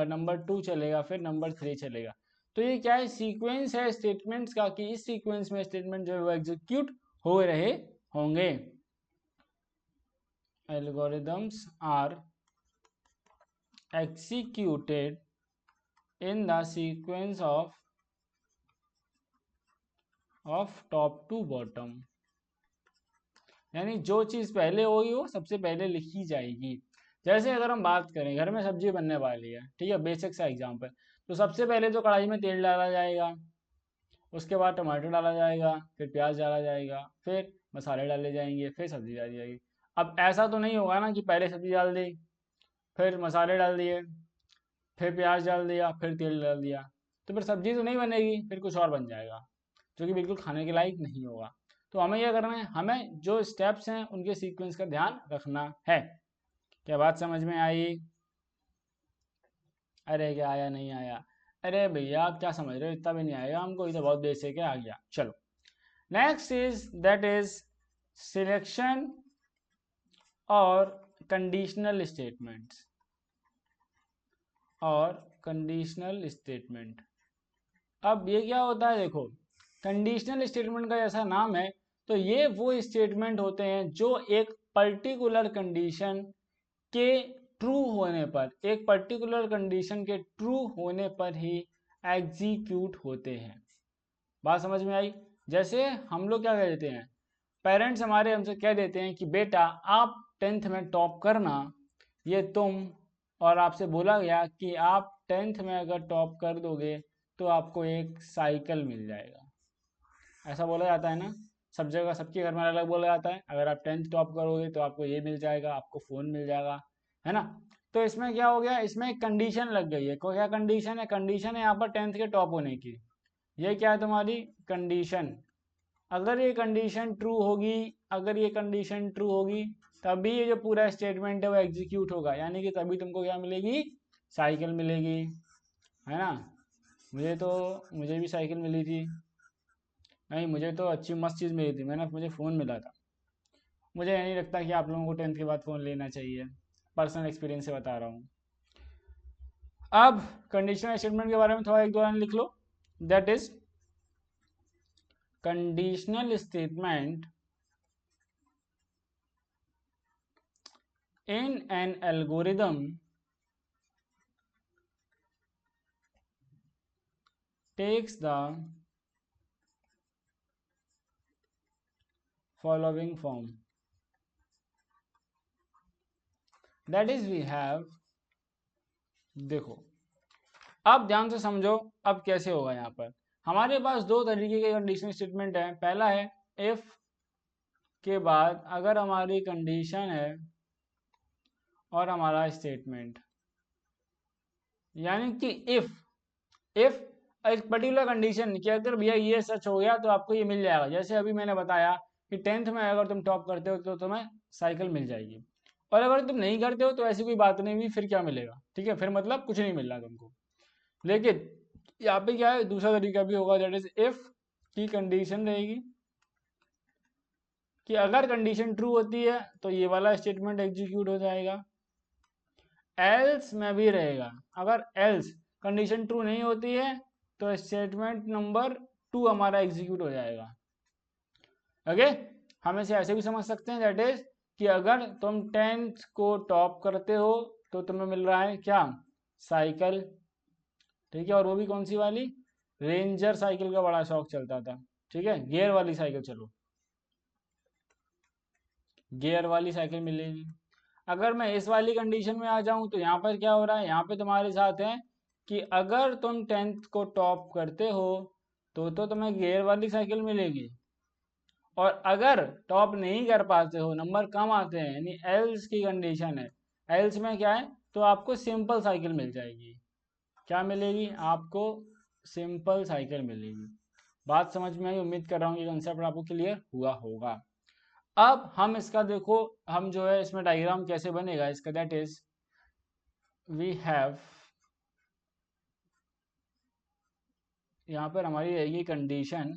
नंबर 2 चलेगा, फिर नंबर 3 चलेगा। तो ये क्या है, सीक्वेंस है स्टेटमेंट्स का, कि इस सीक्वेंस में स्टेटमेंट जो है वो एग्जीक्यूट हो रहे होंगे। Algorithms are executed in the sequence of top to bottom। यानी जो चीज़ पहले होगी वो सबसे पहले लिखी जाएगी। जैसे अगर हम बात करें, घर में सब्जी बनने वाली है, ठीक है, बेसिक सा एग्जांपल, तो सबसे पहले तो कढ़ाई में तेल डाला जाएगा, उसके बाद टमाटर डाला जाएगा, फिर प्याज डाला जाएगा, फिर मसाले डाले जाएंगे, फिर सब्जी डाली जाएगी। अब ऐसा तो नहीं होगा ना कि पहले सब्जी डाल दी, फिर मसाले डाल दिए, फिर प्याज डाल दिया, फिर तेल डाल दिया, तो फिर सब्जी तो नहीं बनेगी, फिर कुछ और बन जाएगा जो कि बिल्कुल खाने के लायक नहीं होगा। तो हमें क्या करना है, हमें जो स्टेप्स हैं उनके सीक्वेंस का ध्यान रखना है। क्या बात समझ में आई? अरे क्या आया, नहीं आया? अरे भैया आप क्या समझ रहे हो, इतना भी नहीं आएगा हमको, ये तो बहुत बेसिक है, आ गया। चलो, next is that is selection और कंडीशनल स्टेटमेंट्स, और कंडीशनल स्टेटमेंट। अब ये क्या होता है, देखो, कंडीशनल स्टेटमेंट का जैसा नाम है, तो ये वो स्टेटमेंट होते हैं जो एक पर्टिकुलर कंडीशन के ट्रू होने पर, एक पर्टिकुलर कंडीशन के ट्रू होने पर ही एग्जीक्यूट होते हैं। बात समझ में आई? जैसे हम लोग क्या कह देते हैं, पेरेंट्स हमारे हमसे कह देते हैं कि बेटा आप 10th में टॉप करना, ये तुम, और आपसे बोला गया कि आप 10th में अगर टॉप कर दोगे तो आपको एक साइकिल मिल जाएगा। ऐसा बोला जाता है ना, सब जगह सबके घर में अलग अलग बोला जाता है। अगर आप 10th टॉप करोगे तो आपको ये मिल जाएगा, आपको फ़ोन मिल जाएगा, है ना। तो इसमें क्या हो गया, इसमें एक कंडीशन लग गई है। क्या कंडीशन है, कंडीशन है यहाँ पर 10th के टॉप होने की। ये क्या है तुम्हारी कंडीशन। अगर ये कंडीशन ट्रू होगी, अगर ये कंडीशन ट्रू होगी, तभी ये जो पूरा स्टेटमेंट है वो एग्जीक्यूट होगा, यानी कि तभी तुमको क्या मिलेगी, साइकिल मिलेगी, है ना। मुझे भी साइकिल मिली थी, नहीं मुझे तो अच्छी मस्त चीज़ मिली थी, मुझे फ़ोन मिला था। मुझे नहीं लगता कि आप लोगों को 10th के बाद फ़ोन लेना चाहिए, पर्सनल एक्सपीरियंस से बता रहा हूँ। अब कंडीशनल स्टेटमेंट के बारे में थोड़ा एक दो लाइन लिख लो। That is conditional statement in an algorithm takes the following form, that is we have, देखो अब ध्यान से समझो, अब कैसे होगा। यहाँ पर हमारे पास दो तरीके के कंडीशनल स्टेटमेंट है। पहला है इफ के बाद अगर हमारी कंडीशन है और हमारा स्टेटमेंट, यानी कि इफ एक पर्टिकुलर कंडीशन कि अगर भैया ये सच हो गया तो आपको ये मिल जाएगा। जैसे अभी मैंने बताया कि 10th में अगर तुम टॉप करते हो तो तुम्हें साइकिल मिल जाएगी, और अगर तुम नहीं करते हो तो ऐसी कोई बात नहीं हुई, फिर क्या मिलेगा, ठीक है, फिर मतलब कुछ नहीं मिल रहा तुमको। लेकिन यहाँ पे क्या है, दूसरा तरीका भी होगा, दैट इज इफ की कंडीशन रहेगी कि अगर कंडीशन ट्रू होती है तो ये वाला स्टेटमेंट एग्जीक्यूट हो जाएगा, एल्स में भी रहेगा। अगर एल्स कंडीशन ट्रू नहीं होती है तो स्टेटमेंट नंबर 2 हमारा एग्जीक्यूट हो जाएगा। ओके, हम इसे ऐसे भी समझ सकते हैं दैट इज कि अगर तुम 10th को टॉप करते हो तो तुम्हें मिल रहा है क्या, साइकिल। ठीक है, और वो भी कौन सी वाली, रेंजर साइकिल का बड़ा शौक चलता था। ठीक है, गियर वाली साइकिल, चलो गियर वाली साइकिल मिलेगी। अगर मैं इस वाली कंडीशन में आ जाऊं तो यहाँ पर क्या हो रहा है, यहाँ पे तुम्हारे साथ है कि अगर तुम 10th को टॉप करते हो तो तुम्हें गियर वाली साइकिल मिलेगी, और अगर टॉप नहीं कर पाते हो, नंबर कम आते हैं, यानी एल्स की कंडीशन है, एल्स में क्या है, तो आपको सिंपल साइकिल मिल जाएगी। क्या मिलेगी आपको, सिंपल साइकिल मिलेगी। बात समझ में आई, उम्मीद कर रहा हूँ ये कंसेप्ट आपको क्लियर हुआ होगा। अब हम इसका देखो, हम जो है इसमें डायग्राम कैसे बनेगा इसका, दैट इज वी हैव, यहाँ पर हमारी रहेगी कंडीशन।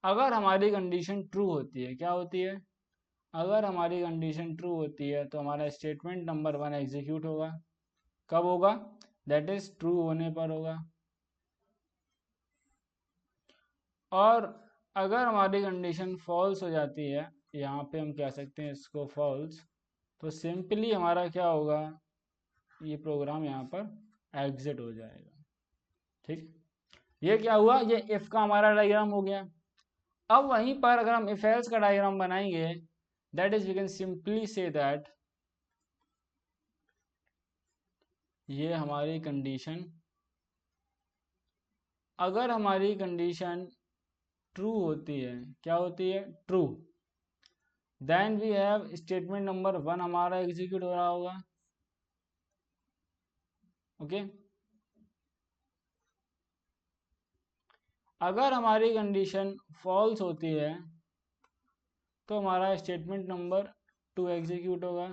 अगर हमारी कंडीशन ट्रू होती है, क्या होती है, अगर हमारी कंडीशन ट्रू होती है तो हमारा स्टेटमेंट नंबर 1 एग्जीक्यूट होगा। कब होगा, दैट इज ट्रू होने पर होगा। और अगर हमारी कंडीशन फॉल्स हो जाती है, यहाँ पे हम कह सकते हैं इसको फॉल्स, तो सिंपली हमारा क्या होगा, ये प्रोग्राम यहाँ पर एग्जिट हो जाएगा। ठीक, ये क्या हुआ, ये इफ का हमारा डायग्राम हो गया। अब वहीं पर अगर हम इफ एल्स का डायग्राम बनाएंगे, that is we can simply say that ये हमारी कंडीशन, अगर हमारी कंडीशन ट्रू होती है, क्या होती है, true, then we have statement number 1 हमारा एग्जीक्यूट हो रहा होगा। ओके, अगर हमारी कंडीशन फॉल्स होती है तो हमारा स्टेटमेंट नंबर 2 एग्जीक्यूट होगा।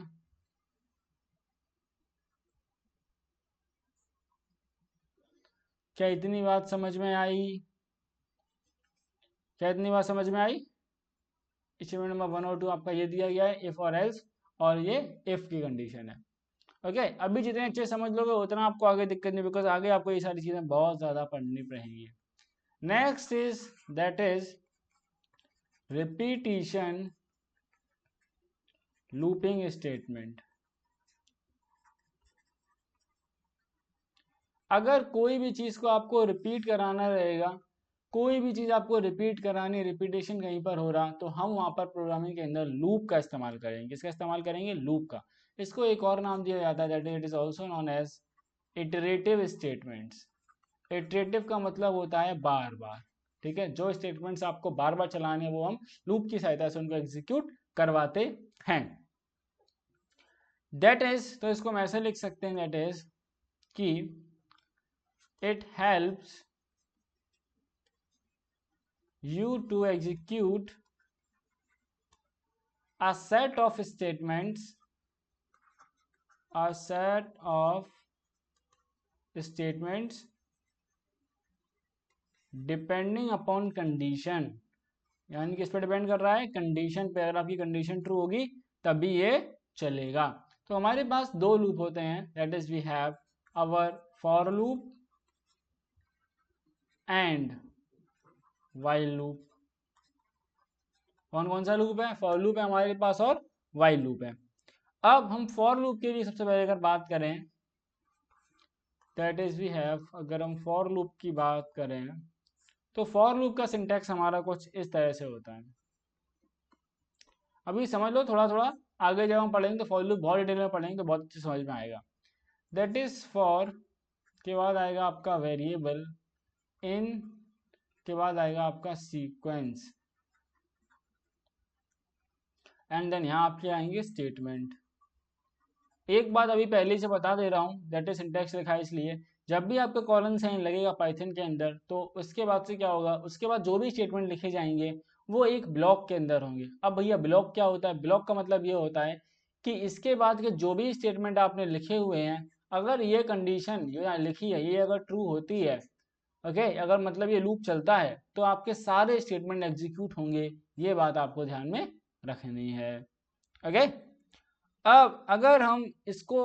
क्या इतनी बात समझ में आई, क्या इतनी बात समझ में आई। स्टेटमेंट नंबर 1 और 2 आपका ये दिया गया है, इफ और एल्स, और ये इफ की कंडीशन है। ओके, अभी जितने अच्छे समझ लोगे उतना आपको आगे दिक्कत नहीं, बिकॉज आगे आपको ये सारी चीजें बहुत ज्यादा पढ़नी पड़ेंगी। Next is that is repetition looping statement. अगर कोई भी चीज को आपको रिपीट कराना रहेगा, कोई भी चीज आपको रिपीट करानी, रिपीटेशन कहीं पर हो रहा, तो हम वहां पर प्रोग्रामिंग के अंदर लूप का इस्तेमाल करेंगे। किसका इस्तेमाल करेंगे, लूप का। इसको एक और नाम दिया जाता है, that is it is also known as iterative statements. Iterative का मतलब होता है बार बार। ठीक है, जो स्टेटमेंट्स आपको बार बार चलाने हैं वो हम लूप की सहायता से उनको एग्जीक्यूट करवाते हैं। दैट इज, तो इसको हम ऐसे लिख सकते हैं, दैट इज कि it helps you to execute a set of statements, a set of statements depending upon condition। यानी कि इस पर डिपेंड कर रहा है कंडीशन पे, अगर आपकी कंडीशन ट्रू होगी तभी ये चलेगा। तो हमारे पास दो लूप होते हैं, that is we have our for loop and while loop. कौन कौन सा लूप है, फॉर लूप है हमारे पास और वाइल लूप है। अब हम फॉर लूप के लिए सबसे पहले अगर बात करें, दैट इज वी हैव, अगर हम फॉर लूप की बात करें तो फॉर लूप का सिंटैक्स हमारा कुछ इस तरह से होता है। अभी समझ लो थोड़ा थोड़ा, आगे जब हम पढ़ेंगे तो फॉर लूप बहुत डिटेल में पढ़ेंगे तो बहुत अच्छे समझ में आएगा। दैट इज फॉर के बाद आएगा आपका वेरिएबल, इन के बाद आएगा आपका सीक्वेंस, एंड देन यहाँ आपके आएंगे स्टेटमेंट। एक बात अभी पहले से बता दे रहा हूँ, दैट इज सिंटैक्स लिखा है इसलिए, जब भी आपका कॉलन साइन लगेगा पाइथन के अंदर तो उसके बाद से क्या होगा, उसके बाद जो भी स्टेटमेंट लिखे जाएंगे वो एक ब्लॉक के अंदर होंगे। अब भैया ब्लॉक क्या होता है, ब्लॉक का मतलब ये होता है कि इसके बाद के जो भी स्टेटमेंट आपने लिखे हुए हैं, अगर ये कंडीशन जो यहाँ लिखी है ये अगर ट्रू होती है, ओके, अगर मतलब ये लूप चलता है तो आपके सारे स्टेटमेंट एग्जीक्यूट होंगे। ये बात आपको ध्यान में रखनी है। ओके, अब अगर हम इसको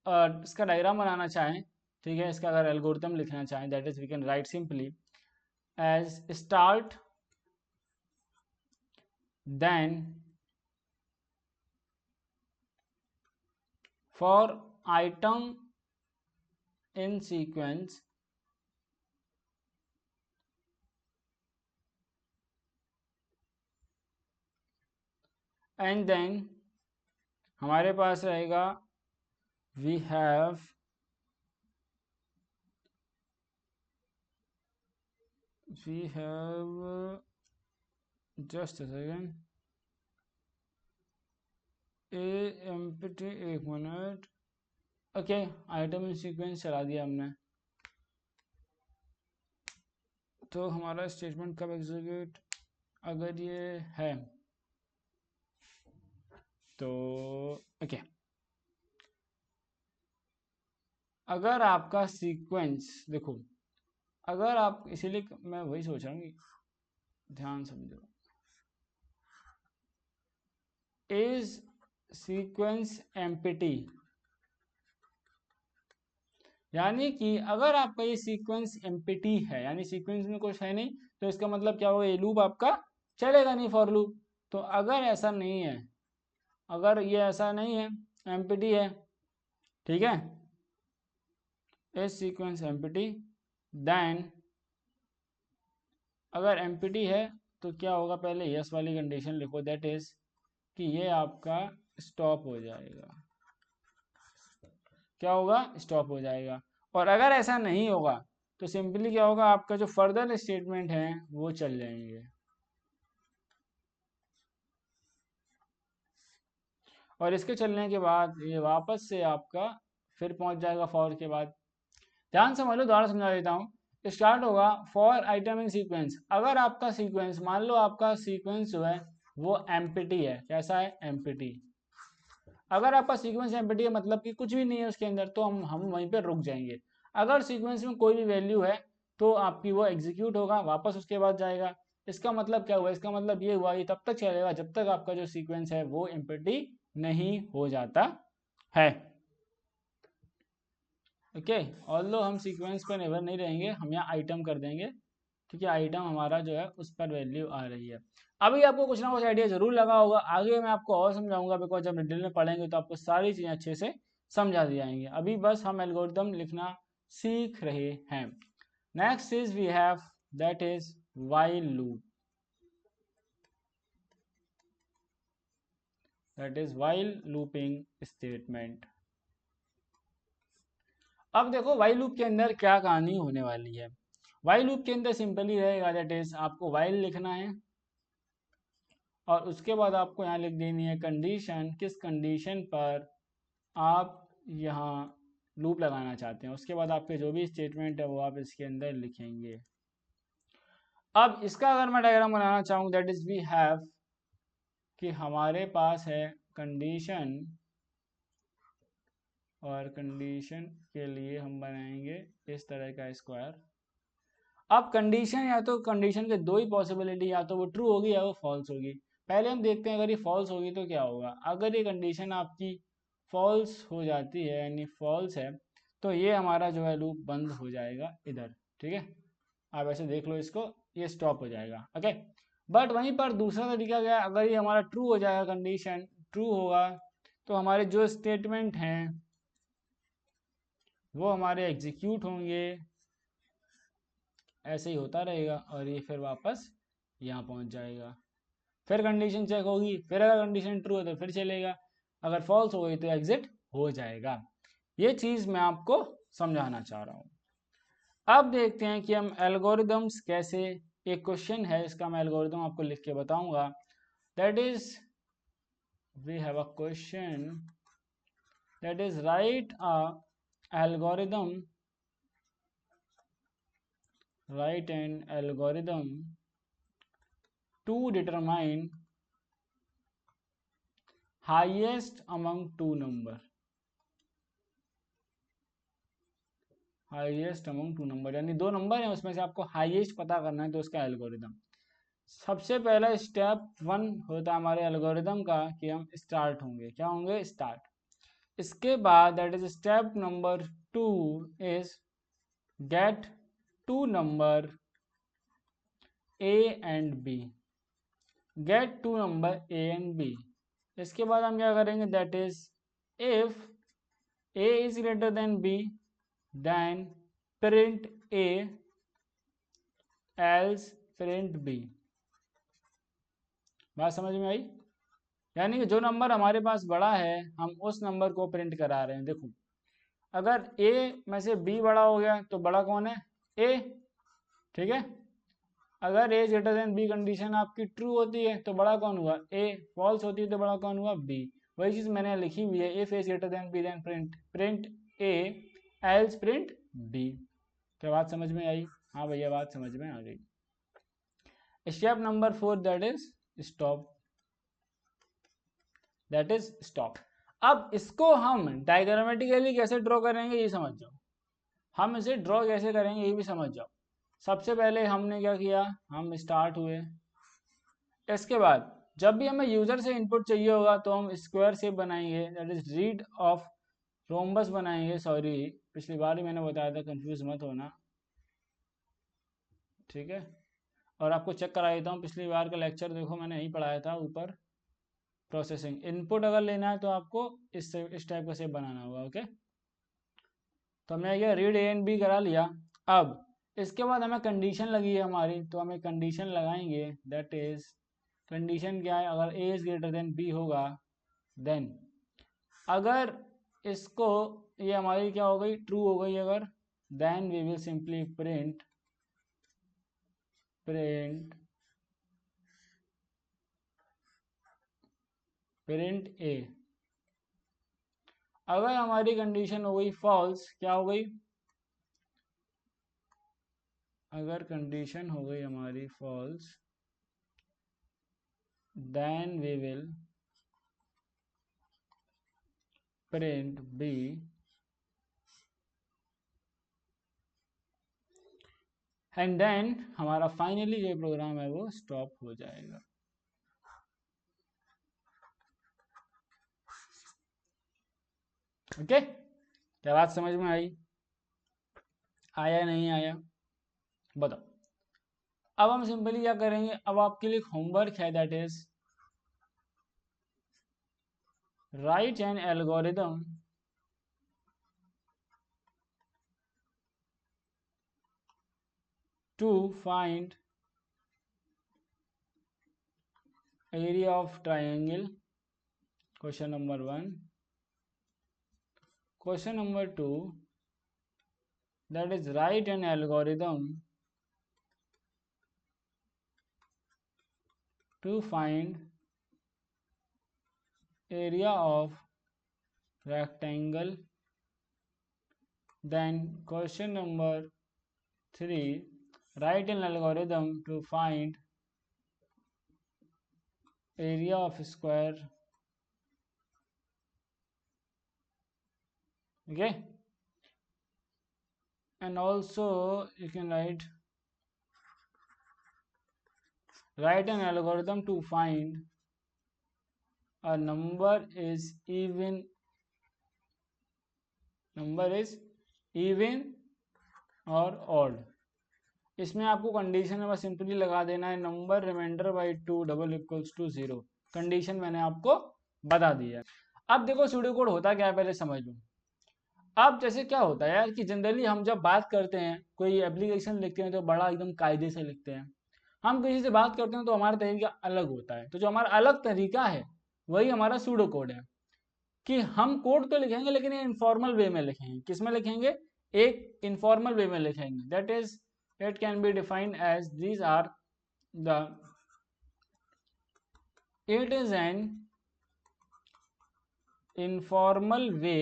इसका डायग्राम बनाना चाहें, ठीक है, इसका अगर एल्गोरिथम लिखना चाहें, that is we can write simply as start then for item in sequence and then हमारे पास रहेगा we have just a second empty, एक minute, okay, item in sequence चला दिया हमने, तो हमारा स्टेटमेंट कब एग्जीक्यूट, अगर ये है तो ओके, अगर आपका सीक्वेंस देखो, अगर आप, इसीलिए मैं वही सोच रहा हूँ कि ध्यान समझो, इज सीक्वेंस एम्प्टी, यानी कि अगर आपका ये सीक्वेंस एम्प्टी है, यानी सीक्वेंस में कुछ है नहीं, तो इसका मतलब क्या होगा, ये लूप आपका चलेगा नहीं, फॉर लूप। तो अगर ऐसा नहीं है, अगर ये ऐसा नहीं है, एम्प्टी है, ठीक है, इज सीक्वेंस एम्प्टी, देन अगर एम्प्टी है तो क्या होगा, पहले यस वाली कंडीशन लिखो, दैट इज कि ये आपका स्टॉप हो जाएगा, क्या होगा, स्टॉप हो जाएगा। और अगर ऐसा नहीं होगा तो सिंपली क्या होगा, आपका जो फर्दर स्टेटमेंट है वो चल जाएंगे, और इसके चलने के बाद ये वापस से आपका फिर पहुंच जाएगा फॉर के बाद। ध्यान से मान लो, दोबारा समझा देता हूँ, स्टार्ट होगा फॉर आइटम इन सीक्वेंस, अगर आपका सीक्वेंस, मान लो आपका सीक्वेंस जो है वो एम्प्टी है, कैसा है, एम्प्टी, अगर आपका सीक्वेंस एम्प्टी है मतलब कि कुछ भी नहीं है उसके अंदर, तो हम वहीं पे रुक जाएंगे। अगर सीक्वेंस में कोई भी वैल्यू है तो आपकी वो एग्जीक्यूट होगा, वापस उसके बाद जाएगा। इसका मतलब क्या हुआ, इसका मतलब ये हुआ, ये तब तक चलेगा जब तक आपका जो सीक्वेंस है वो एम्प्टी नहीं हो जाता है। ओके, ऑल्दो हम सीक्वेंस पर निर्भर नहीं रहेंगे, हम यहाँ आइटम कर देंगे, क्योंकि आइटम हमारा जो है उस पर वैल्यू आ रही है। अभी आपको कुछ ना कुछ आइडिया जरूर लगा होगा, आगे मैं आपको और समझाऊंगा, बिकॉज जब डिटेल में पढ़ेंगे तो आपको सारी चीज़ें अच्छे से समझा दी जाएंगी। अभी बस हम एल्गोरिथम लिखना सीख रहे हैं। Next is we have that is while loop, that is while looping statement. अब देखो व्हाइल लूप के अंदर क्या कहानी होने वाली है। व्हाइल लूप के अंदर सिंपली रहेगा, दैट इज आपको व्हाइल लिखना है और उसके बाद आपको यहाँ लिख देनी है कंडीशन, किस कंडीशन पर आप यहाँ लूप लगाना चाहते हैं, उसके बाद आपके जो भी स्टेटमेंट है वो आप इसके अंदर लिखेंगे। अब इसका अगर मैं डायग्राम बनाना चाहूँ, दैट इज वी हैव कि हमारे पास है कंडीशन, और कंडीशन के लिए हम बनाएंगे इस तरह का स्क्वायर। अब कंडीशन, या तो कंडीशन के दो ही पॉसिबिलिटी, या तो वो ट्रू होगी या वो फॉल्स होगी। पहले हम देखते हैं अगर ये फॉल्स होगी तो क्या होगा। अगर ये कंडीशन आपकी फॉल्स हो जाती है, यानी फॉल्स है, तो ये हमारा जो है लूप बंद हो जाएगा इधर, ठीक है, आप ऐसे देख लो इसको, ये स्टॉप हो जाएगा। ओके, बट वहीं पर दूसरा तरीका क्या है, अगर ये हमारा ट्रू हो जाएगा, कंडीशन ट्रू होगा, तो हमारे जो स्टेटमेंट हैं वो हमारे एग्जीक्यूट होंगे, ऐसे ही होता रहेगा, और ये फिर वापस यहाँ पहुँच जाएगा। फिर कंडीशन चेक होगी, फिर अगर कंडीशन ट्रू है तो फिर चलेगा, अगर फॉल्स हो गई तो एग्जिट हो जाएगा। ये चीज़ मैं आपको समझाना चाह रहा हूँ। अब देखते हैं कि हम एल्गोरिदम्स कैसे, एक क्वेश्चन है इसका मैं एल्गोरिदम आपको लिख के बताऊंगा, that is we have a question, that is write a algorithm, write an algorithm to determine highest among two number, highest among two number, यानी दो नंबर है उसमें से आपको हाईएस्ट पता करना है, तो उसका एल्गोरिदम। सबसे पहला स्टेप वन होता है हमारे एल्गोरिदम का कि हम स्टार्ट होंगे, क्या होंगे, स्टार्ट। इसके बाद that is step number 2 is get 2 number A and B, get 2 number A and B। इसके बाद हम क्या करेंगे, that is if A is greater than B then print A else print B। बात समझ में आई? यानी कि जो नंबर हमारे पास बड़ा है हम उस नंबर को प्रिंट करा रहे हैं। देखो अगर A में से B बड़ा हो गया तो बड़ा कौन है, A, ठीक है। अगर A greater than B condition आपकी ट्रू होती है तो बड़ा कौन हुआ, A, फॉल्स होती है तो बड़ा कौन हुआ, B। वही चीज़ मैंने लिखी हुई है, if A greater than B then print A else print B। क्या बात समझ में आई? हाँ भैया बात समझ में आ गई। Step number 4 that is stop, that is stop. अब इसको हम डायग्रामेटिकली कैसे ड्रॉ करेंगे ये समझ जाओ, हम इसे ड्रॉ कैसे करेंगे ये भी समझ जाओ। सबसे पहले हमने क्या किया, हम स्टार्ट हुए। इसके बाद जब भी हमें यूजर से इनपुट चाहिए होगा तो हम स्क्वायर शेप बनाएंगे, that is read of rhombus बनाएंगे। सॉरी पिछली बार ही मैंने बताया था, कंफ्यूज मत होना, ठीक है। और आपको चेक करा देता हूँ, पिछली बार का लेक्चर देखो मैंने यही पढ़ाया था ऊपर। प्रोसेसिंग इनपुट अगर लेना है तो आपको इस टाइप का शेप बनाना होगा, ओके। तो हमने क्या रीड A एंड B करा लिया। अब इसके बाद हमें कंडीशन लगी है हमारी, तो हमें कंडीशन लगाएंगे, दैट इज कंडीशन क्या है, अगर A is greater than B होगा देन, अगर इसको ये हमारी क्या हो गई, ट्रू हो गई अगर, then we will simply print A। अगर हमारी कंडीशन हो गई फॉल्स, क्या हो गई, अगर कंडीशन हो गई हमारी false then we will print B and then हमारा फाइनली जो प्रोग्राम है वो स्टॉप हो जाएगा। ओके, क्या बात समझ में आई? आया नहीं आया बताओ। अब हम सिंपली क्या करेंगे, अब आपके लिए होमवर्क है, that is right N algorithm to find area of triangle, question number 1। question number 2, that is write an algorithm to find area of rectangle। then question number 3, write an algorithm to find area of square, okay। and also you can write an algorithm to find a number is even और ऑड। इसमें आपको कंडीशन में बस सिंपली लगा देना है, number remainder by 2 double equals to 0। Condition मैंने आपको बता दी है। अब देखो सूडो कोड होता क्या है पहले समझ लो। अब जैसे क्या होता है यार कि जनरली हम जब बात करते हैं, कोई एप्लीकेशन लिखते हैं तो बड़ा एकदम कायदे से लिखते हैं। हम किसी से बात करते हैं तो हमारा तरीका अलग होता है, तो जो हमारा अलग तरीका है वही हमारा सूडो कोड है, कि हम कोड तो लिखेंगे लेकिन ये इनफॉर्मल वे में लिखेंगे। किस में लिखेंगे, एक इनफॉर्मल वे में लिखेंगे, that is it can be defined as these are the, it is an informal way.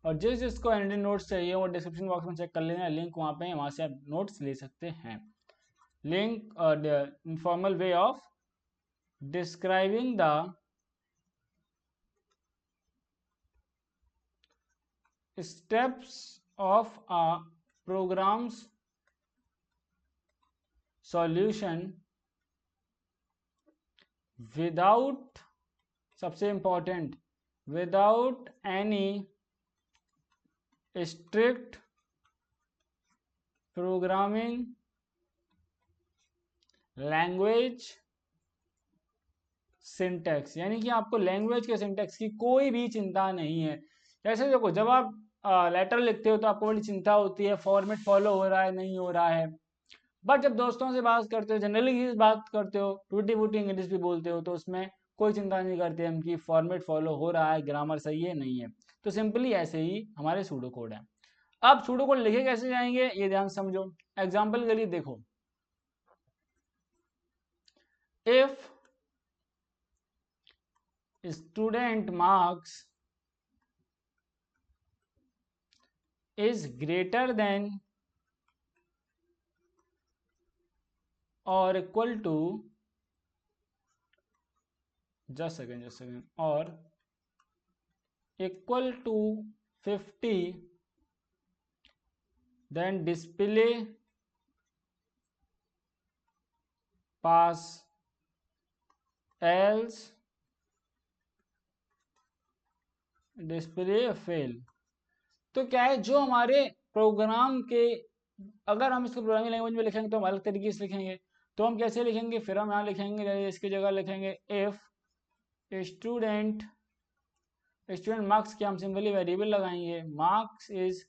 और जिसको एंट्री नोट्स चाहिए वो डिस्क्रिप्शन बॉक्स में चेक कर लेना, लिंक वहाँ पे है, वहाँ से आप नोट्स ले सकते हैं। Link informal way of describing the steps of a program's solution without, सबसे important, without any strict programming language syntax, यानी कि आपको लैंग्वेज के सिंटैक्स की कोई भी चिंता नहीं है। जैसे देखो, जब आप लेटर लिखते हो तो आपको बड़ी चिंता होती है, फॉर्मेट फॉलो हो रहा है नहीं हो रहा है। बट जब दोस्तों से बात करते हो, जनरली बात करते हो, टूटी फूटी इंग्लिश भी बोलते हो, तो उसमें कोई चिंता नहीं करते हम कि फॉर्मेट फॉलो हो रहा है, ग्रामर सही है नहीं है। तो सिंपली ऐसे ही हमारे सूडो कोड है। अब सूडो कोड लिखे कैसे जाएंगे ये ध्यान समझो। एग्जाम्पल के लिए देखो, if student marks is greater than or equal to, just second, or equal to 50, then display pass, else display fail। तो क्या है, जो हमारे प्रोग्राम के, अगर हम इसको प्रोग्रामिंग लैंग्वेज में लिखेंगे तो हम अलग तरीके से लिखेंगे। तो हम कैसे लिखेंगे, फिर हम यहाँ लिखेंगे, इसकी जगह लिखेंगे इफ स्टूडेंट मार्क्स के हम सिंपली वेरिएबल लगाएंगे, मार्क्स इज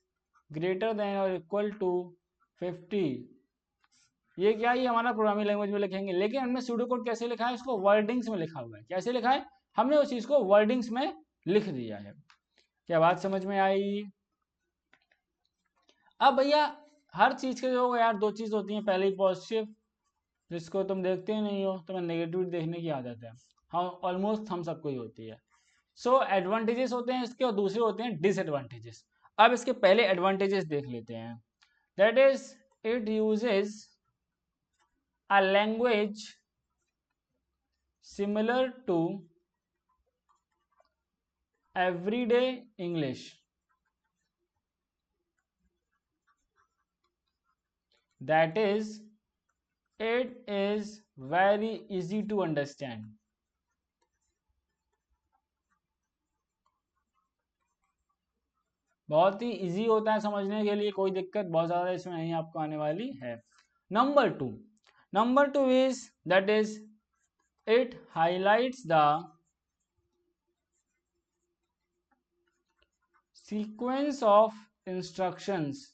ग्रेटर देन और इक्वल टू 50। ये क्या, ये हमारा प्रोग्रामिंग लैंग्वेज में लिखेंगे। लेकिन हमने सूडो कोड कैसे लिखा है, इसको वर्डिंग्स में लिखा हुआ है। कैसे लिखा है, हमने उस चीज को वर्डिंग्स में लिख दिया है। क्या बात समझ में आई। अब भैया हर चीज के जो यार दो चीज होती हैं, पहले ही पॉजिटिव, जिसको तुम देखते ही नहीं हो, तुम्हें नेगेटिव देखने की आदत है। हाँ, ऑलमोस्ट हम सबको ही होती है। सो एडवांटेजेस होते हैं इसके और दूसरे होते हैं डिसएडवांटेजेस। अब इसके पहले एडवांटेजेस देख लेते हैं। That is it uses a language similar to everyday English. That is, it is very easy to understand। बहुत ही इजी होता है समझने के लिए, कोई दिक्कत बहुत ज़्यादा इसमें नहीं आपको आने वाली है। Number two is that is it highlights the sequence of instructions.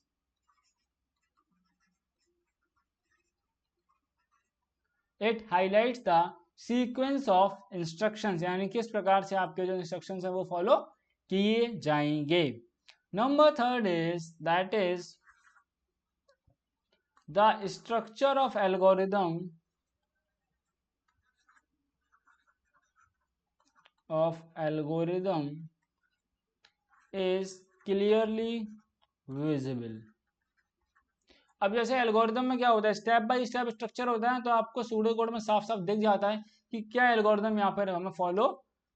It highlights the sequence of instructions, यानी किस प्रकार से आपके जो इंस्ट्रक्शंस है वो फॉलो किए जाएंगे। Number third is that is the structure of algorithm is clearly visible. अब जैसे एल्गोरिदम में क्या होता है, स्टेप बाय स्टेप स्ट्रक्चर होता है, तो आपको सूडो कोड में साफ साफ दिख जाता है कि क्या एल्गोरिदम यहाँ पर हमें फॉलो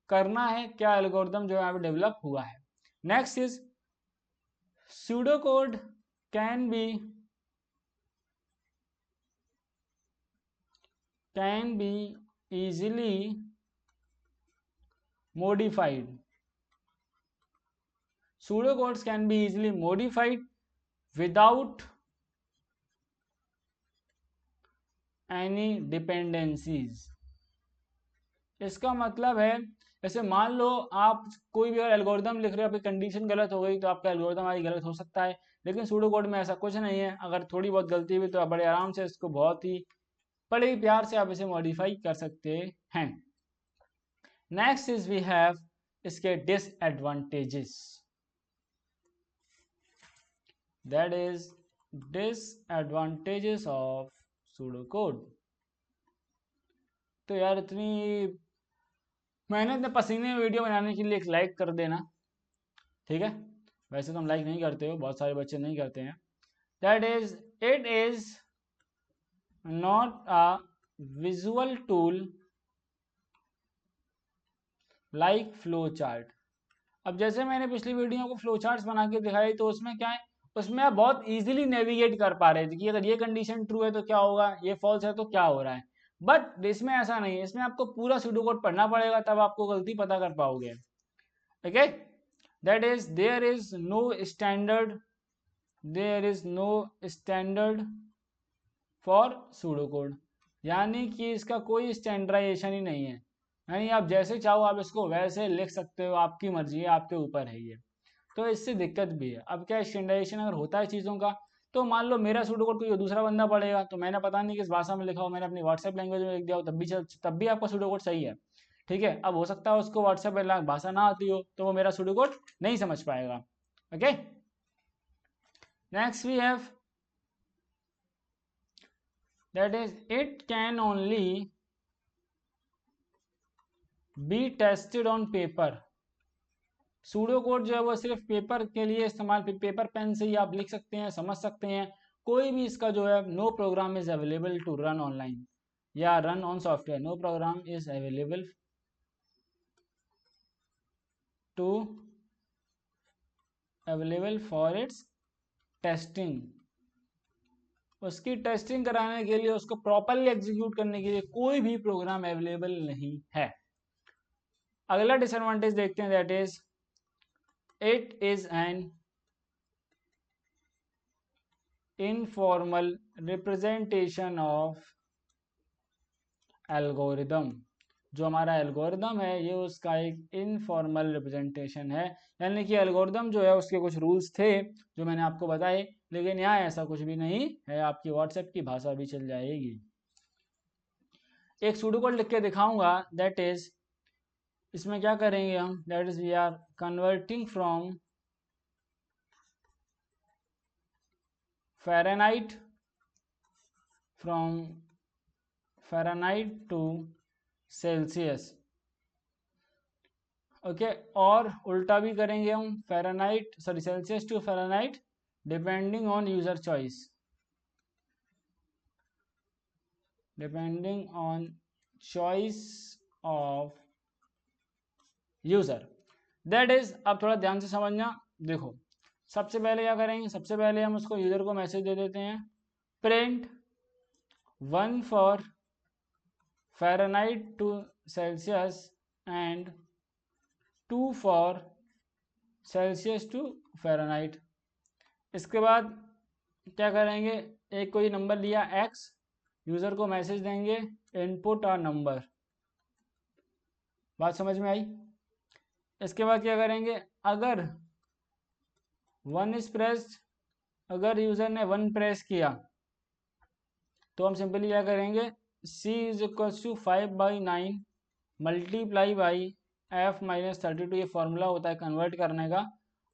करना है, क्या एल्गोरिदम जो यहाँ पे डेवलप हुआ है। Next is pseudo code can be easily modified। Pseudo codes can be easily modified without any dependencies। इसका मतलब है, जैसे मान लो आप कोई भी एल्गोरिदम लिख रहे हो, आपकी कंडीशन गलत हो गई तो आपका एल्गोरिदम आगे गलत हो सकता है। लेकिन सूडो कोड में ऐसा कुछ नहीं है, अगर थोड़ी बहुत गलती हुई तो आप बड़े आराम से इसको बहुत ही बड़े ही प्यार से आप इसे मॉडिफाई कर सकते हैं। नेक्स्ट इज वी हैव इसके disadvantages. That is disadvantages of pseudo code. तो यार इतनी मेहनत में पसीने में वीडियो बनाने के लिए एक लाइक कर देना, ठीक है। वैसे तो हम लाइक नहीं करते हो, बहुत सारे बच्चे नहीं करते हैं। That is it is not a visual tool like flow chart. अब जैसे मैंने पिछली वीडियो को फ्लो चार्ट्स बना के दिखाई, तो उसमें क्या है, उसमें आप बहुत इजीली नेविगेट कर पा रहे थे कि अगर ये कंडीशन ट्रू है तो क्या होगा, ये फॉल्स है तो क्या हो रहा है। बट इसमें ऐसा नहीं है, इसमें आपको पूरा सूडो कोड पढ़ना पड़ेगा, तब आपको गलती पता कर पाओगे। Okay, that is there is no standard for pseudo code, यानी कि इसका कोई स्टैंडर्डाइजेशन ही नहीं है, यानी आप जैसे चाहो आप इसको वैसे लिख सकते हो, आपकी मर्जी है, आपके ऊपर है ये। तो इससे दिक्कत भी है। अब क्या स्टैंडर्डाइजेशन अगर होता है चीज़ों का, तो मान लो मेरा सूडो कोड कोई दूसरा बंदा पढ़ेगा, तो मैंने पता नहीं किस भाषा में लिखा हो, मैंने अपनी व्हाट्सएप लैंग्वेज में लिख दिया हो, तब भी आपका सूडो कोड सही है, ठीक है। अब हो सकता है उसको व्हाट्सएप भाषा ना आती हो, तो वो मेरा सूडो कोड नहीं समझ पाएगा। Okay, next we have that is it can only be tested on paper। Pseudo code जो है वो सिर्फ पेपर के लिए इस्तेमाल, पेपर पेन से ही आप लिख सकते हैं, समझ सकते हैं। कोई भी इसका जो है no program is available to run online या run on software, no program is available for its testing. उसकी टेस्टिंग कराने के लिए, उसको प्रॉपरली एग्जीक्यूट करने के लिए कोई भी प्रोग्राम अवेलेबल नहीं है। अगला डिसएडवांटेज देखते हैं, that is it is an informal representation of algorithm. जो हमारा एल्गोरिदम है ये उसका एक इनफॉर्मल रिप्रेजेंटेशन है, यानी कि एल्गोरिदम जो है उसके कुछ रूल्स थे जो मैंने आपको बताए, लेकिन यहाँ ऐसा कुछ भी नहीं है, आपकी व्हाट्सएप की भाषा भी चल जाएगी। एक सूडो कोड लिख के दिखाऊंगा, दैट इज इसमें क्या करेंगे हम, that is we are converting from Fahrenheit to Celsius. Okay, और उल्टा भी करेंगे हम, Celsius to Fahrenheit, depending on user choice, depending on choice of user. That is, अब थोड़ा ध्यान से समझना। देखो सबसे पहले क्या करेंगे, सबसे पहले हम उसको यूजर को मैसेज दे देते हैं, print 1 for Fahrenheit to Celsius and 2 for Celsius to Fahrenheit. इसके बाद क्या करेंगे, एक कोई नंबर लिया x, यूज़र को मैसेज देंगे इनपुट और नंबर। बात समझ में आई? इसके बाद क्या करेंगे, अगर 1 इज प्रेस्ड, अगर यूज़र ने 1 प्रेस किया तो हम सिंपली क्या करेंगे, c is equal to 5/9 multiply by f minus 32, ये फॉर्मूला होता है कन्वर्ट करने का,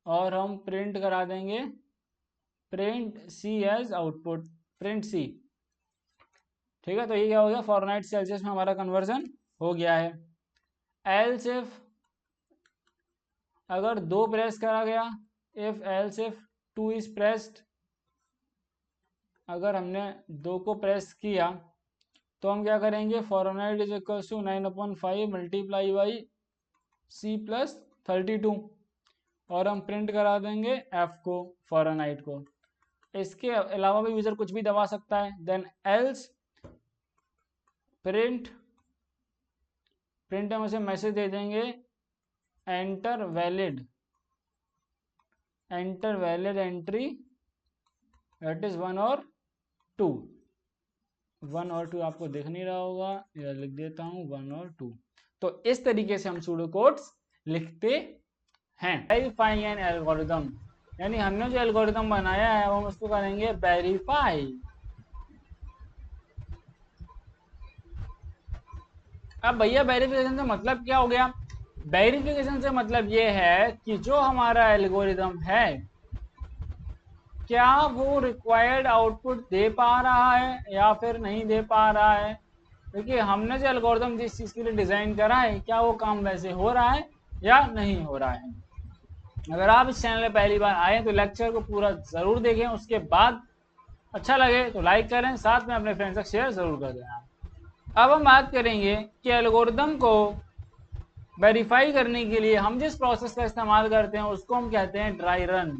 और हम प्रिंट करा देंगे print c as output, print c। ठीक है, तो ये क्या हो गया, फ़ारेनहाइट सेल्सियस में हमारा कन्वर्जन हो गया है। एल्स इफ, अगर 2 प्रेस करा गया, if else if 2 is pressed, अगर हमने 2 को प्रेस किया तो हम क्या करेंगे, Fahrenheit is equal to 9/5 multiply by c plus 32, और हम प्रिंट करा देंगे f को, फ़ारेनहाइट को। इसके अलावा भी यूज़र कुछ भी दबा सकता है। देन एल्स प्रिंट हम उसे मैसेज दे देंगे enter valid entry, that is 1 और 2। 1 और 2 आपको दिख नहीं रहा होगा, या लिख देता हूँ 1 और 2। तो इस तरीके से हम सूडो कोड्स लिखते हैं। वेरीफाइंग एन एल्गोरिदम, यानी हमने जो एल्गोरिदम बनाया है हम उसको करेंगे वेरीफाई। अब भैया वेरिफिकेशन से मतलब क्या हो गया, वेरिफिकेशन से मतलब ये है कि जो हमारा एल्गोरिदम है क्या वो रिक्वायर्ड आउटपुट दे पा रहा है या फिर नहीं दे पा रहा है। क्योंकि हमने जो एल्गोरिदम जिस चीज़ के लिए डिज़ाइन करा है, क्या वो काम वैसे हो रहा है या नहीं हो रहा है। अगर आप इस चैनल में पहली बार आए तो लेक्चर को पूरा ज़रूर देखें, उसके बाद अच्छा लगे तो लाइक करें, साथ में अपने फ्रेंड्स तक शेयर ज़रूर कर देना। अब हम बात करेंगे कि एल्गोरिदम को वेरीफाई करने के लिए हम जिस प्रोसेस का इस्तेमाल करते हैं उसको हम कहते हैं ड्राई रन।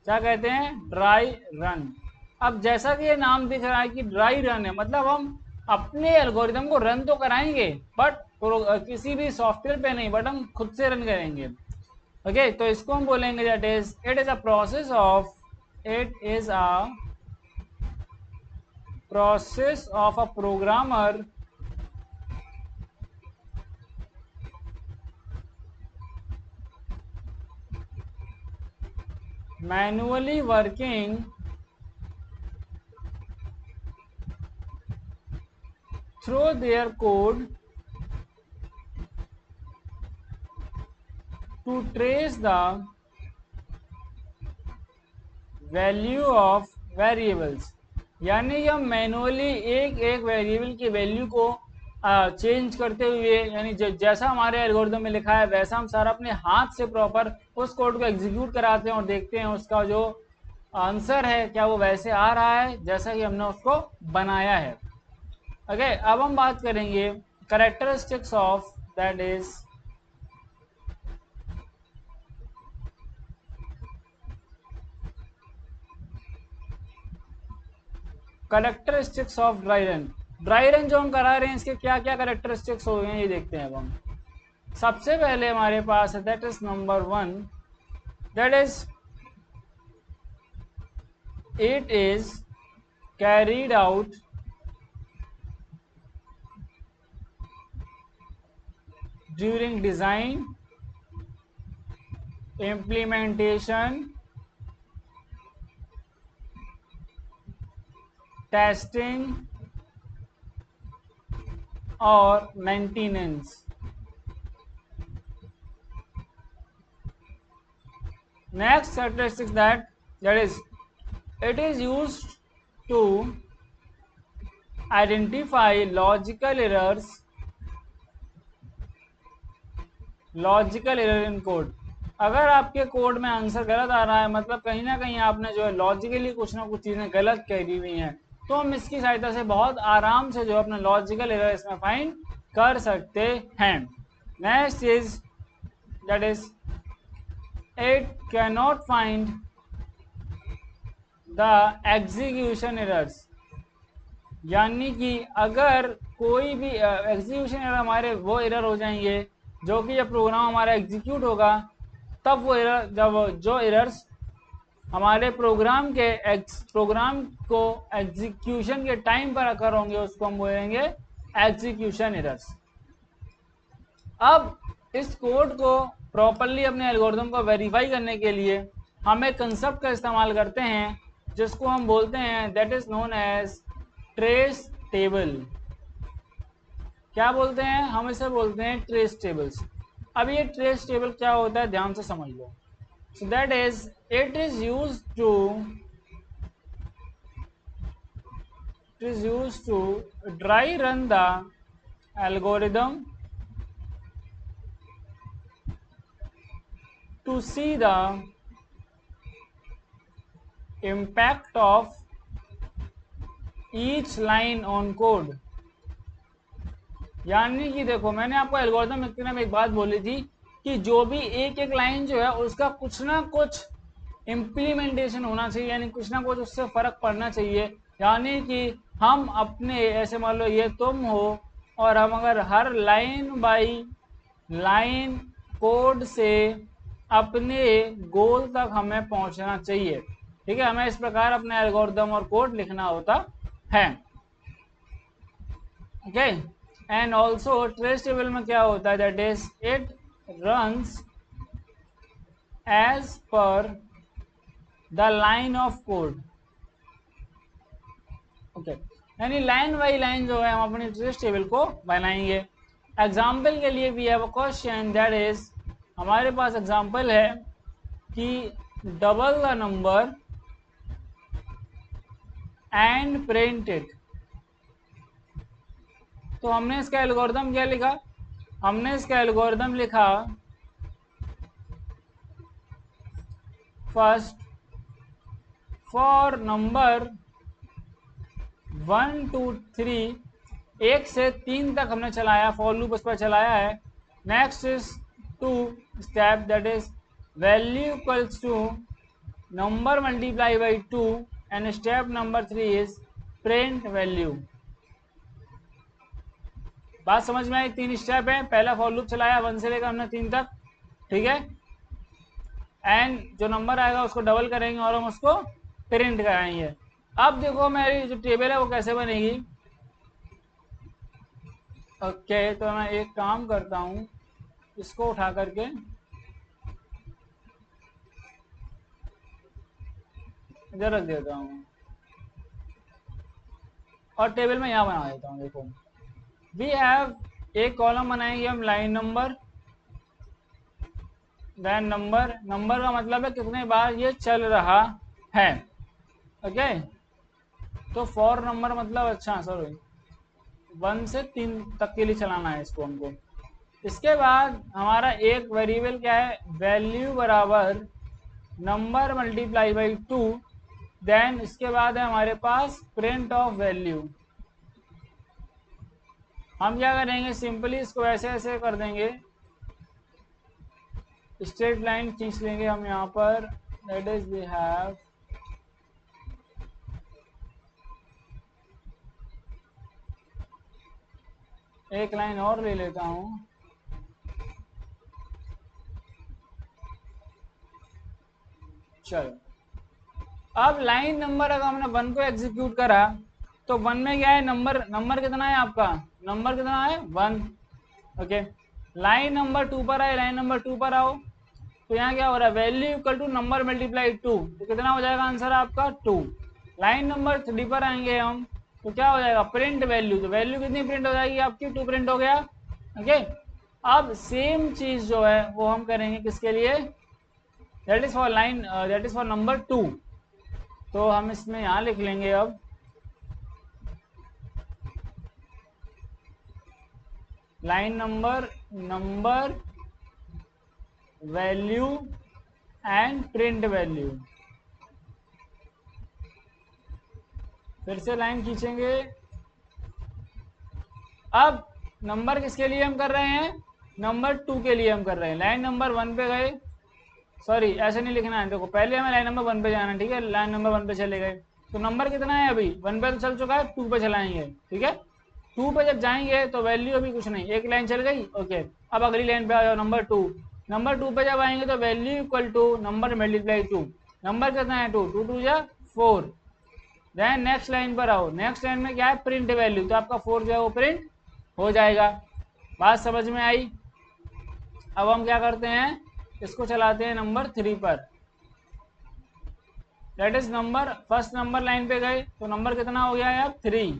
क्या कहते हैं, ड्राई रन। अब जैसा कि ये नाम दिख रहा है कि ड्राई रन है, मतलब हम अपने एल्गोरिदम को रन तो कराएंगे बट किसी भी सॉफ्टवेयर पे नहीं, बट हम खुद से रन करेंगे। ओके तो इसको हम बोलेंगे that is it is a process of a programmer manually working through their code to trace the value of variables। यानी कि हम मैनुअली एक एक वेरिएबल की वैल्यू को चेंज करते हुए, यानी जैसा हमारे एल्गोरिथम में लिखा है वैसा हम सारा अपने हाथ से प्रॉपर उस कोड को एग्जीक्यूट कराते हैं और देखते हैं उसका जो आंसर है क्या वो वैसे आ रहा है जैसा कि हमने उसको बनाया है। ओके अब हम बात करेंगे characteristics of that is characteristics of dry run. Dry run जो हम करा रहे हैं इसके क्या क्या कैरेक्टरिस्टिक्स हो गए हैं ये देखते हैं अब हम। सबसे पहले हमारे पास है that is number 1, that is it is carried out during design, implementation, testing और maintenance. Next characteristic that is it is used to identify logical error in code। अगर आपके कोड में आंसर गलत आ रहा है मतलब कहीं ना कहीं आपने जो है लॉजिकली कुछ ना कुछ चीजें गलत करी हुई हैं, तो हम इसकी सहायता से बहुत आराम से जो अपना लॉजिकल एरर इसमें फाइंड कर सकते हैं। Next is that is it cannot find the execution errors। यानी कि अगर कोई भी एग्जीक्यूशन एरर हमारे वो एरर हो जाएंगे जो कि जब प्रोग्राम हमारा एग्जीक्यूट होगा तब वो एरर, जब जो एरर्स हमारे प्रोग्राम को एग्जीक्यूशन के टाइम पर अकर होंगे उसको हम बोलेंगे एग्जीक्यूशन एरर्स। अब इस कोड को प्रॉपरली अपने एल्गोरिथम को वेरीफाई करने के लिए हम एक कंसेप्ट का इस्तेमाल करते हैं जिसको हम बोलते हैं that is known as trace table. क्या बोलते हैं हम इसे बोलते हैं ट्रेस टेबल्स। अब ये ट्रेस टेबल क्या होता है ध्यान से समझ लो। So that is it is used to dry run the algorithm to see the impact of each line on code। यानी कि देखो मैंने आपको एल्गोरिथम लिखते में एक बात बोली थी कि जो भी एक एक लाइन जो है उसका कुछ ना कुछ इम्प्लीमेंटेशन होना चाहिए, यानी कुछ ना कुछ उससे फर्क पड़ना चाहिए। यानी कि हम अपने ऐसे मान लो ये तुम हो और हम अगर हर लाइन बाई लाइन कोड से अपने गोल तक हमें पहुंचना चाहिए। ठीक है, हमें इस प्रकार अपना एल्गोरिथम और कोड लिखना होता है। Okay and also trace table में क्या होता है that is it runs as per the line of code. Okay यानी लाइन बाई लाइन जो है हम अपनी ट्रेस टेबल को बनाएंगे। एग्जाम्पल के लिए we have a question that is हमारे पास एग्जाम्पल है कि double the number and print it. तो हमने इसका एल्गोरिथम क्या लिखा, हमने इसका एल्गोरिथम लिखा फर्स्ट फॉर नंबर 1 2 3, 1 से 3 तक हमने चलाया, फॉर लूप उस पर चलाया है। Next is 2 step that is value equals to number multiply by 2 and step number 3 is print value. बात समझ में आई? 3 स्टेप है, पहला फॉर लूप चलाया 1 से लेकर हमने 3 तक। ठीक है, एंड जो नंबर आएगा उसको डबल करेंगे और हम उसको प्रिंट कराएंगे। अब देखो मेरी जो टेबल है वो कैसे बनेगी। ओके तो मैं एक काम करता हूँ, इसको उठा करके इधर रख देता हूँ और टेबल में यहाँ बना देता हूँ। देखो वी हैव एक कॉलम बनाएंगे हम line number, then number, number का मतलब है कितने बार ये चल रहा है। ओके तो फॉर नंबर मतलब अच्छा सॉरी 1 से 3 तक के लिए चलाना है इसको हमको। इसके बाद हमारा एक वेरिएबल क्या है, वैल्यू बराबर नंबर मल्टीप्लाई बाई 2, देन इसके बाद है हमारे पास प्रिंट ऑफ वैल्यू। हम क्या करेंगे, सिंपली इसको ऐसे ऐसे कर देंगे, स्ट्रेट लाइन खींच लेंगे हम यहाँ पर, दैट इज वी हैव एक लाइन और ले लेता हूँ। चलो अब लाइन नंबर अगर हमने 1 को एग्जीक्यूट करा तो 1 में क्या है, नंबर, नंबर कितना है आपका, नंबर कितना है 1। ओके लाइन नंबर 2 पर आए, लाइन नंबर 2 पर आओ तो यहाँ क्या हो रहा है, value equal to number multiply 2, तो कितना हो जाएगा आंसर आपका 2। लाइन नंबर 3 पर आएंगे हम तो क्या हो जाएगा, प्रिंट वैल्यू, तो वैल्यू कितनी प्रिंट हो जाएगी आपकी 2 प्रिंट हो गया। ओके अब सेम चीज जो है वो हम करेंगे किसके लिए, that is for line, that is for number 2। तो हम इसमें यहाँ लिख लेंगे अब line number, number value and print value. फिर से लाइन खींचेंगे। अब नंबर किसके लिए हम कर रहे हैं, नंबर 2 के लिए हम कर रहे हैं। लाइन नंबर 1 पे गए, सॉरी ऐसे नहीं लिखना है, देखो पहले हमें लाइन नंबर 1 पे जाना है, ठीक है, लाइन नंबर 1 पे चले गए तो नंबर कितना है अभी 1 पे तो चल चुका है, 2 पे चलाएंगे, ठीक है। 2 पे जब जाएंगे तो वैल्यू अभी कुछ नहीं, एक लाइन चल गई। ओके अब अगली लाइन पे आ जाओ, नंबर 2, नंबर 2 पे जब आएंगे तो value equal to number multiply 2, number कितना है 2, 2 2 जा 4। देन नेक्स्ट लाइन पर आओ, नेक्स्ट लाइन में क्या है, प्रिंट वैल्यू, तो आपका 4 जो है वो प्रिंट हो जाएगा। बात समझ में आई। अब हम क्या करते हैं, इसको चलाते हैं नंबर 3 पर, that is number, first number line पे गए तो नंबर कितना हो गया है अब 3।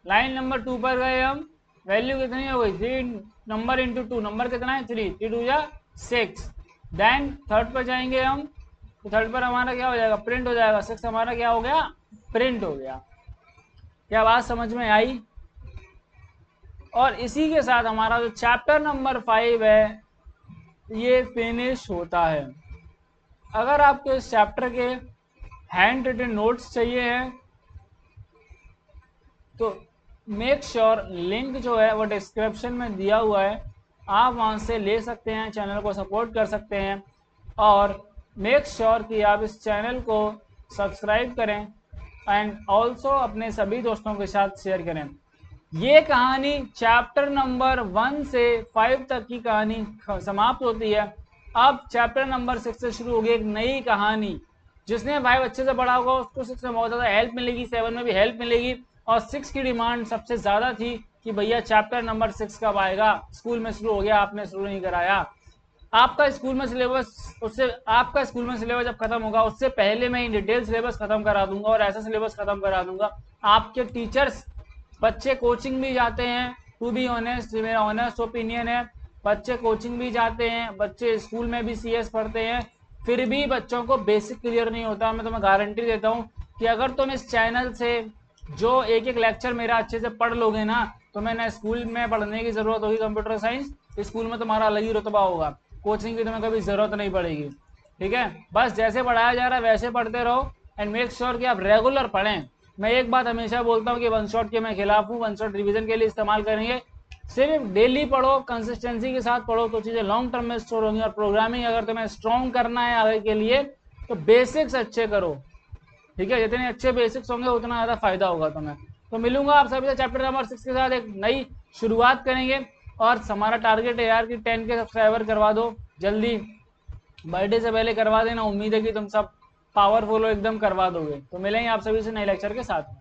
लाइन नंबर 2 पर गए हम, वैल्यू कितनी हो गई 3, नंबर इंटू 2, नंबर कितना है 3, 3 2 या 6। देन थर्ड पर जाएंगे हम तो थर्ड पर हमारा क्या हो जाएगा, प्रिंट हो जाएगा, 6 हमारा क्या हो गया, प्रिंट हो गया। क्या बात समझ में आई। और इसी के साथ हमारा जो चैप्टर नंबर 5 है ये फिनिश होता है। अगर आपको इस चैप्टर के हैंड रिटन नोट्स चाहिए हैं तो मेक श्योर लिंक जो है वो डिस्क्रिप्शन में दिया हुआ है, आप वहां से ले सकते हैं, चैनल को सपोर्ट कर सकते हैं। और मेक श्योर कि आप इस चैनल को सब्सक्राइब करें एंड ऑल्सो अपने सभी दोस्तों के साथ शेयर करें। ये कहानी चैप्टर नंबर 1 से 5 तक की कहानी समाप्त होती है। अब चैप्टर नंबर 6 से शुरू होगी एक नई कहानी। जिसने 5 अच्छे से पढ़ा होगा उसको 6 में बहुत ज़्यादा हेल्प मिलेगी, 7 में भी हेल्प मिलेगी। और 6 की डिमांड सबसे ज़्यादा थी कि भैया चैप्टर नंबर 6 कब आएगा, स्कूल में शुरू हो गया आपने शुरू नहीं कराया। आपका स्कूल में सिलेबस, उससे आपका स्कूल में सिलेबस जब खत्म होगा उससे पहले मैं इन डिटेल सिलेबस खत्म करा दूंगा और ऐसा सिलेबस खत्म करा दूंगा। आपके टीचर्स, बच्चे कोचिंग भी जाते हैं, टू बी ऑनेस्ट मेरा ऑनेस्ट ओपिनियन है, बच्चे कोचिंग भी जाते हैं, बच्चे स्कूल में भी CS पढ़ते हैं, फिर भी बच्चों को बेसिक क्लियर नहीं होता। मैं तुम्हें गारंटी देता हूँ कि अगर तुम इस चैनल से जो एक एक लेक्चर मेरा अच्छे से पढ़ लोगे ना तो मैं ना स्कूल में पढ़ने की जरूरत होगी कंप्यूटर साइंस, स्कूल में तुम्हारा अलग ही रुतबा होगा, कोचिंग की तुम्हें कभी जरूरत नहीं पड़ेगी। ठीक है, बस जैसे पढ़ाया जा रहा है वैसे पढ़ते रहो एंड मेक श्योर कि आप रेगुलर पढ़ें। मैं एक बात हमेशा बोलता हूँ कि वन शॉट के मैं खिलाफ हूँ, वन शॉट रिविजन के लिए इस्तेमाल करेंगे, सिर्फ डेली पढ़ो, कंसिस्टेंसी के साथ पढ़ो तो चीज़ें लॉन्ग टर्म में स्टोर होंगी। और प्रोग्रामिंग अगर तुम्हें स्ट्रॉन्ग करना है आगे के लिए तो बेसिक्स अच्छे करो, ठीक है, जितने अच्छे बेसिक्स होंगे उतना ज़्यादा फायदा होगा तुम्हें। तो मिलूंगा आप सभी से चैप्टर नंबर 6 के साथ, एक नई शुरुआत करेंगे। और हमारा टारगेट है यार कि 10 के सब्सक्राइबर करवा दो जल्दी, बर्थडे से पहले करवा देना, उम्मीद है कि तुम सब पावरफुल हो एकदम, करवा दोगे। तो मिलेंगे आप सभी से नए लेक्चर के साथ में।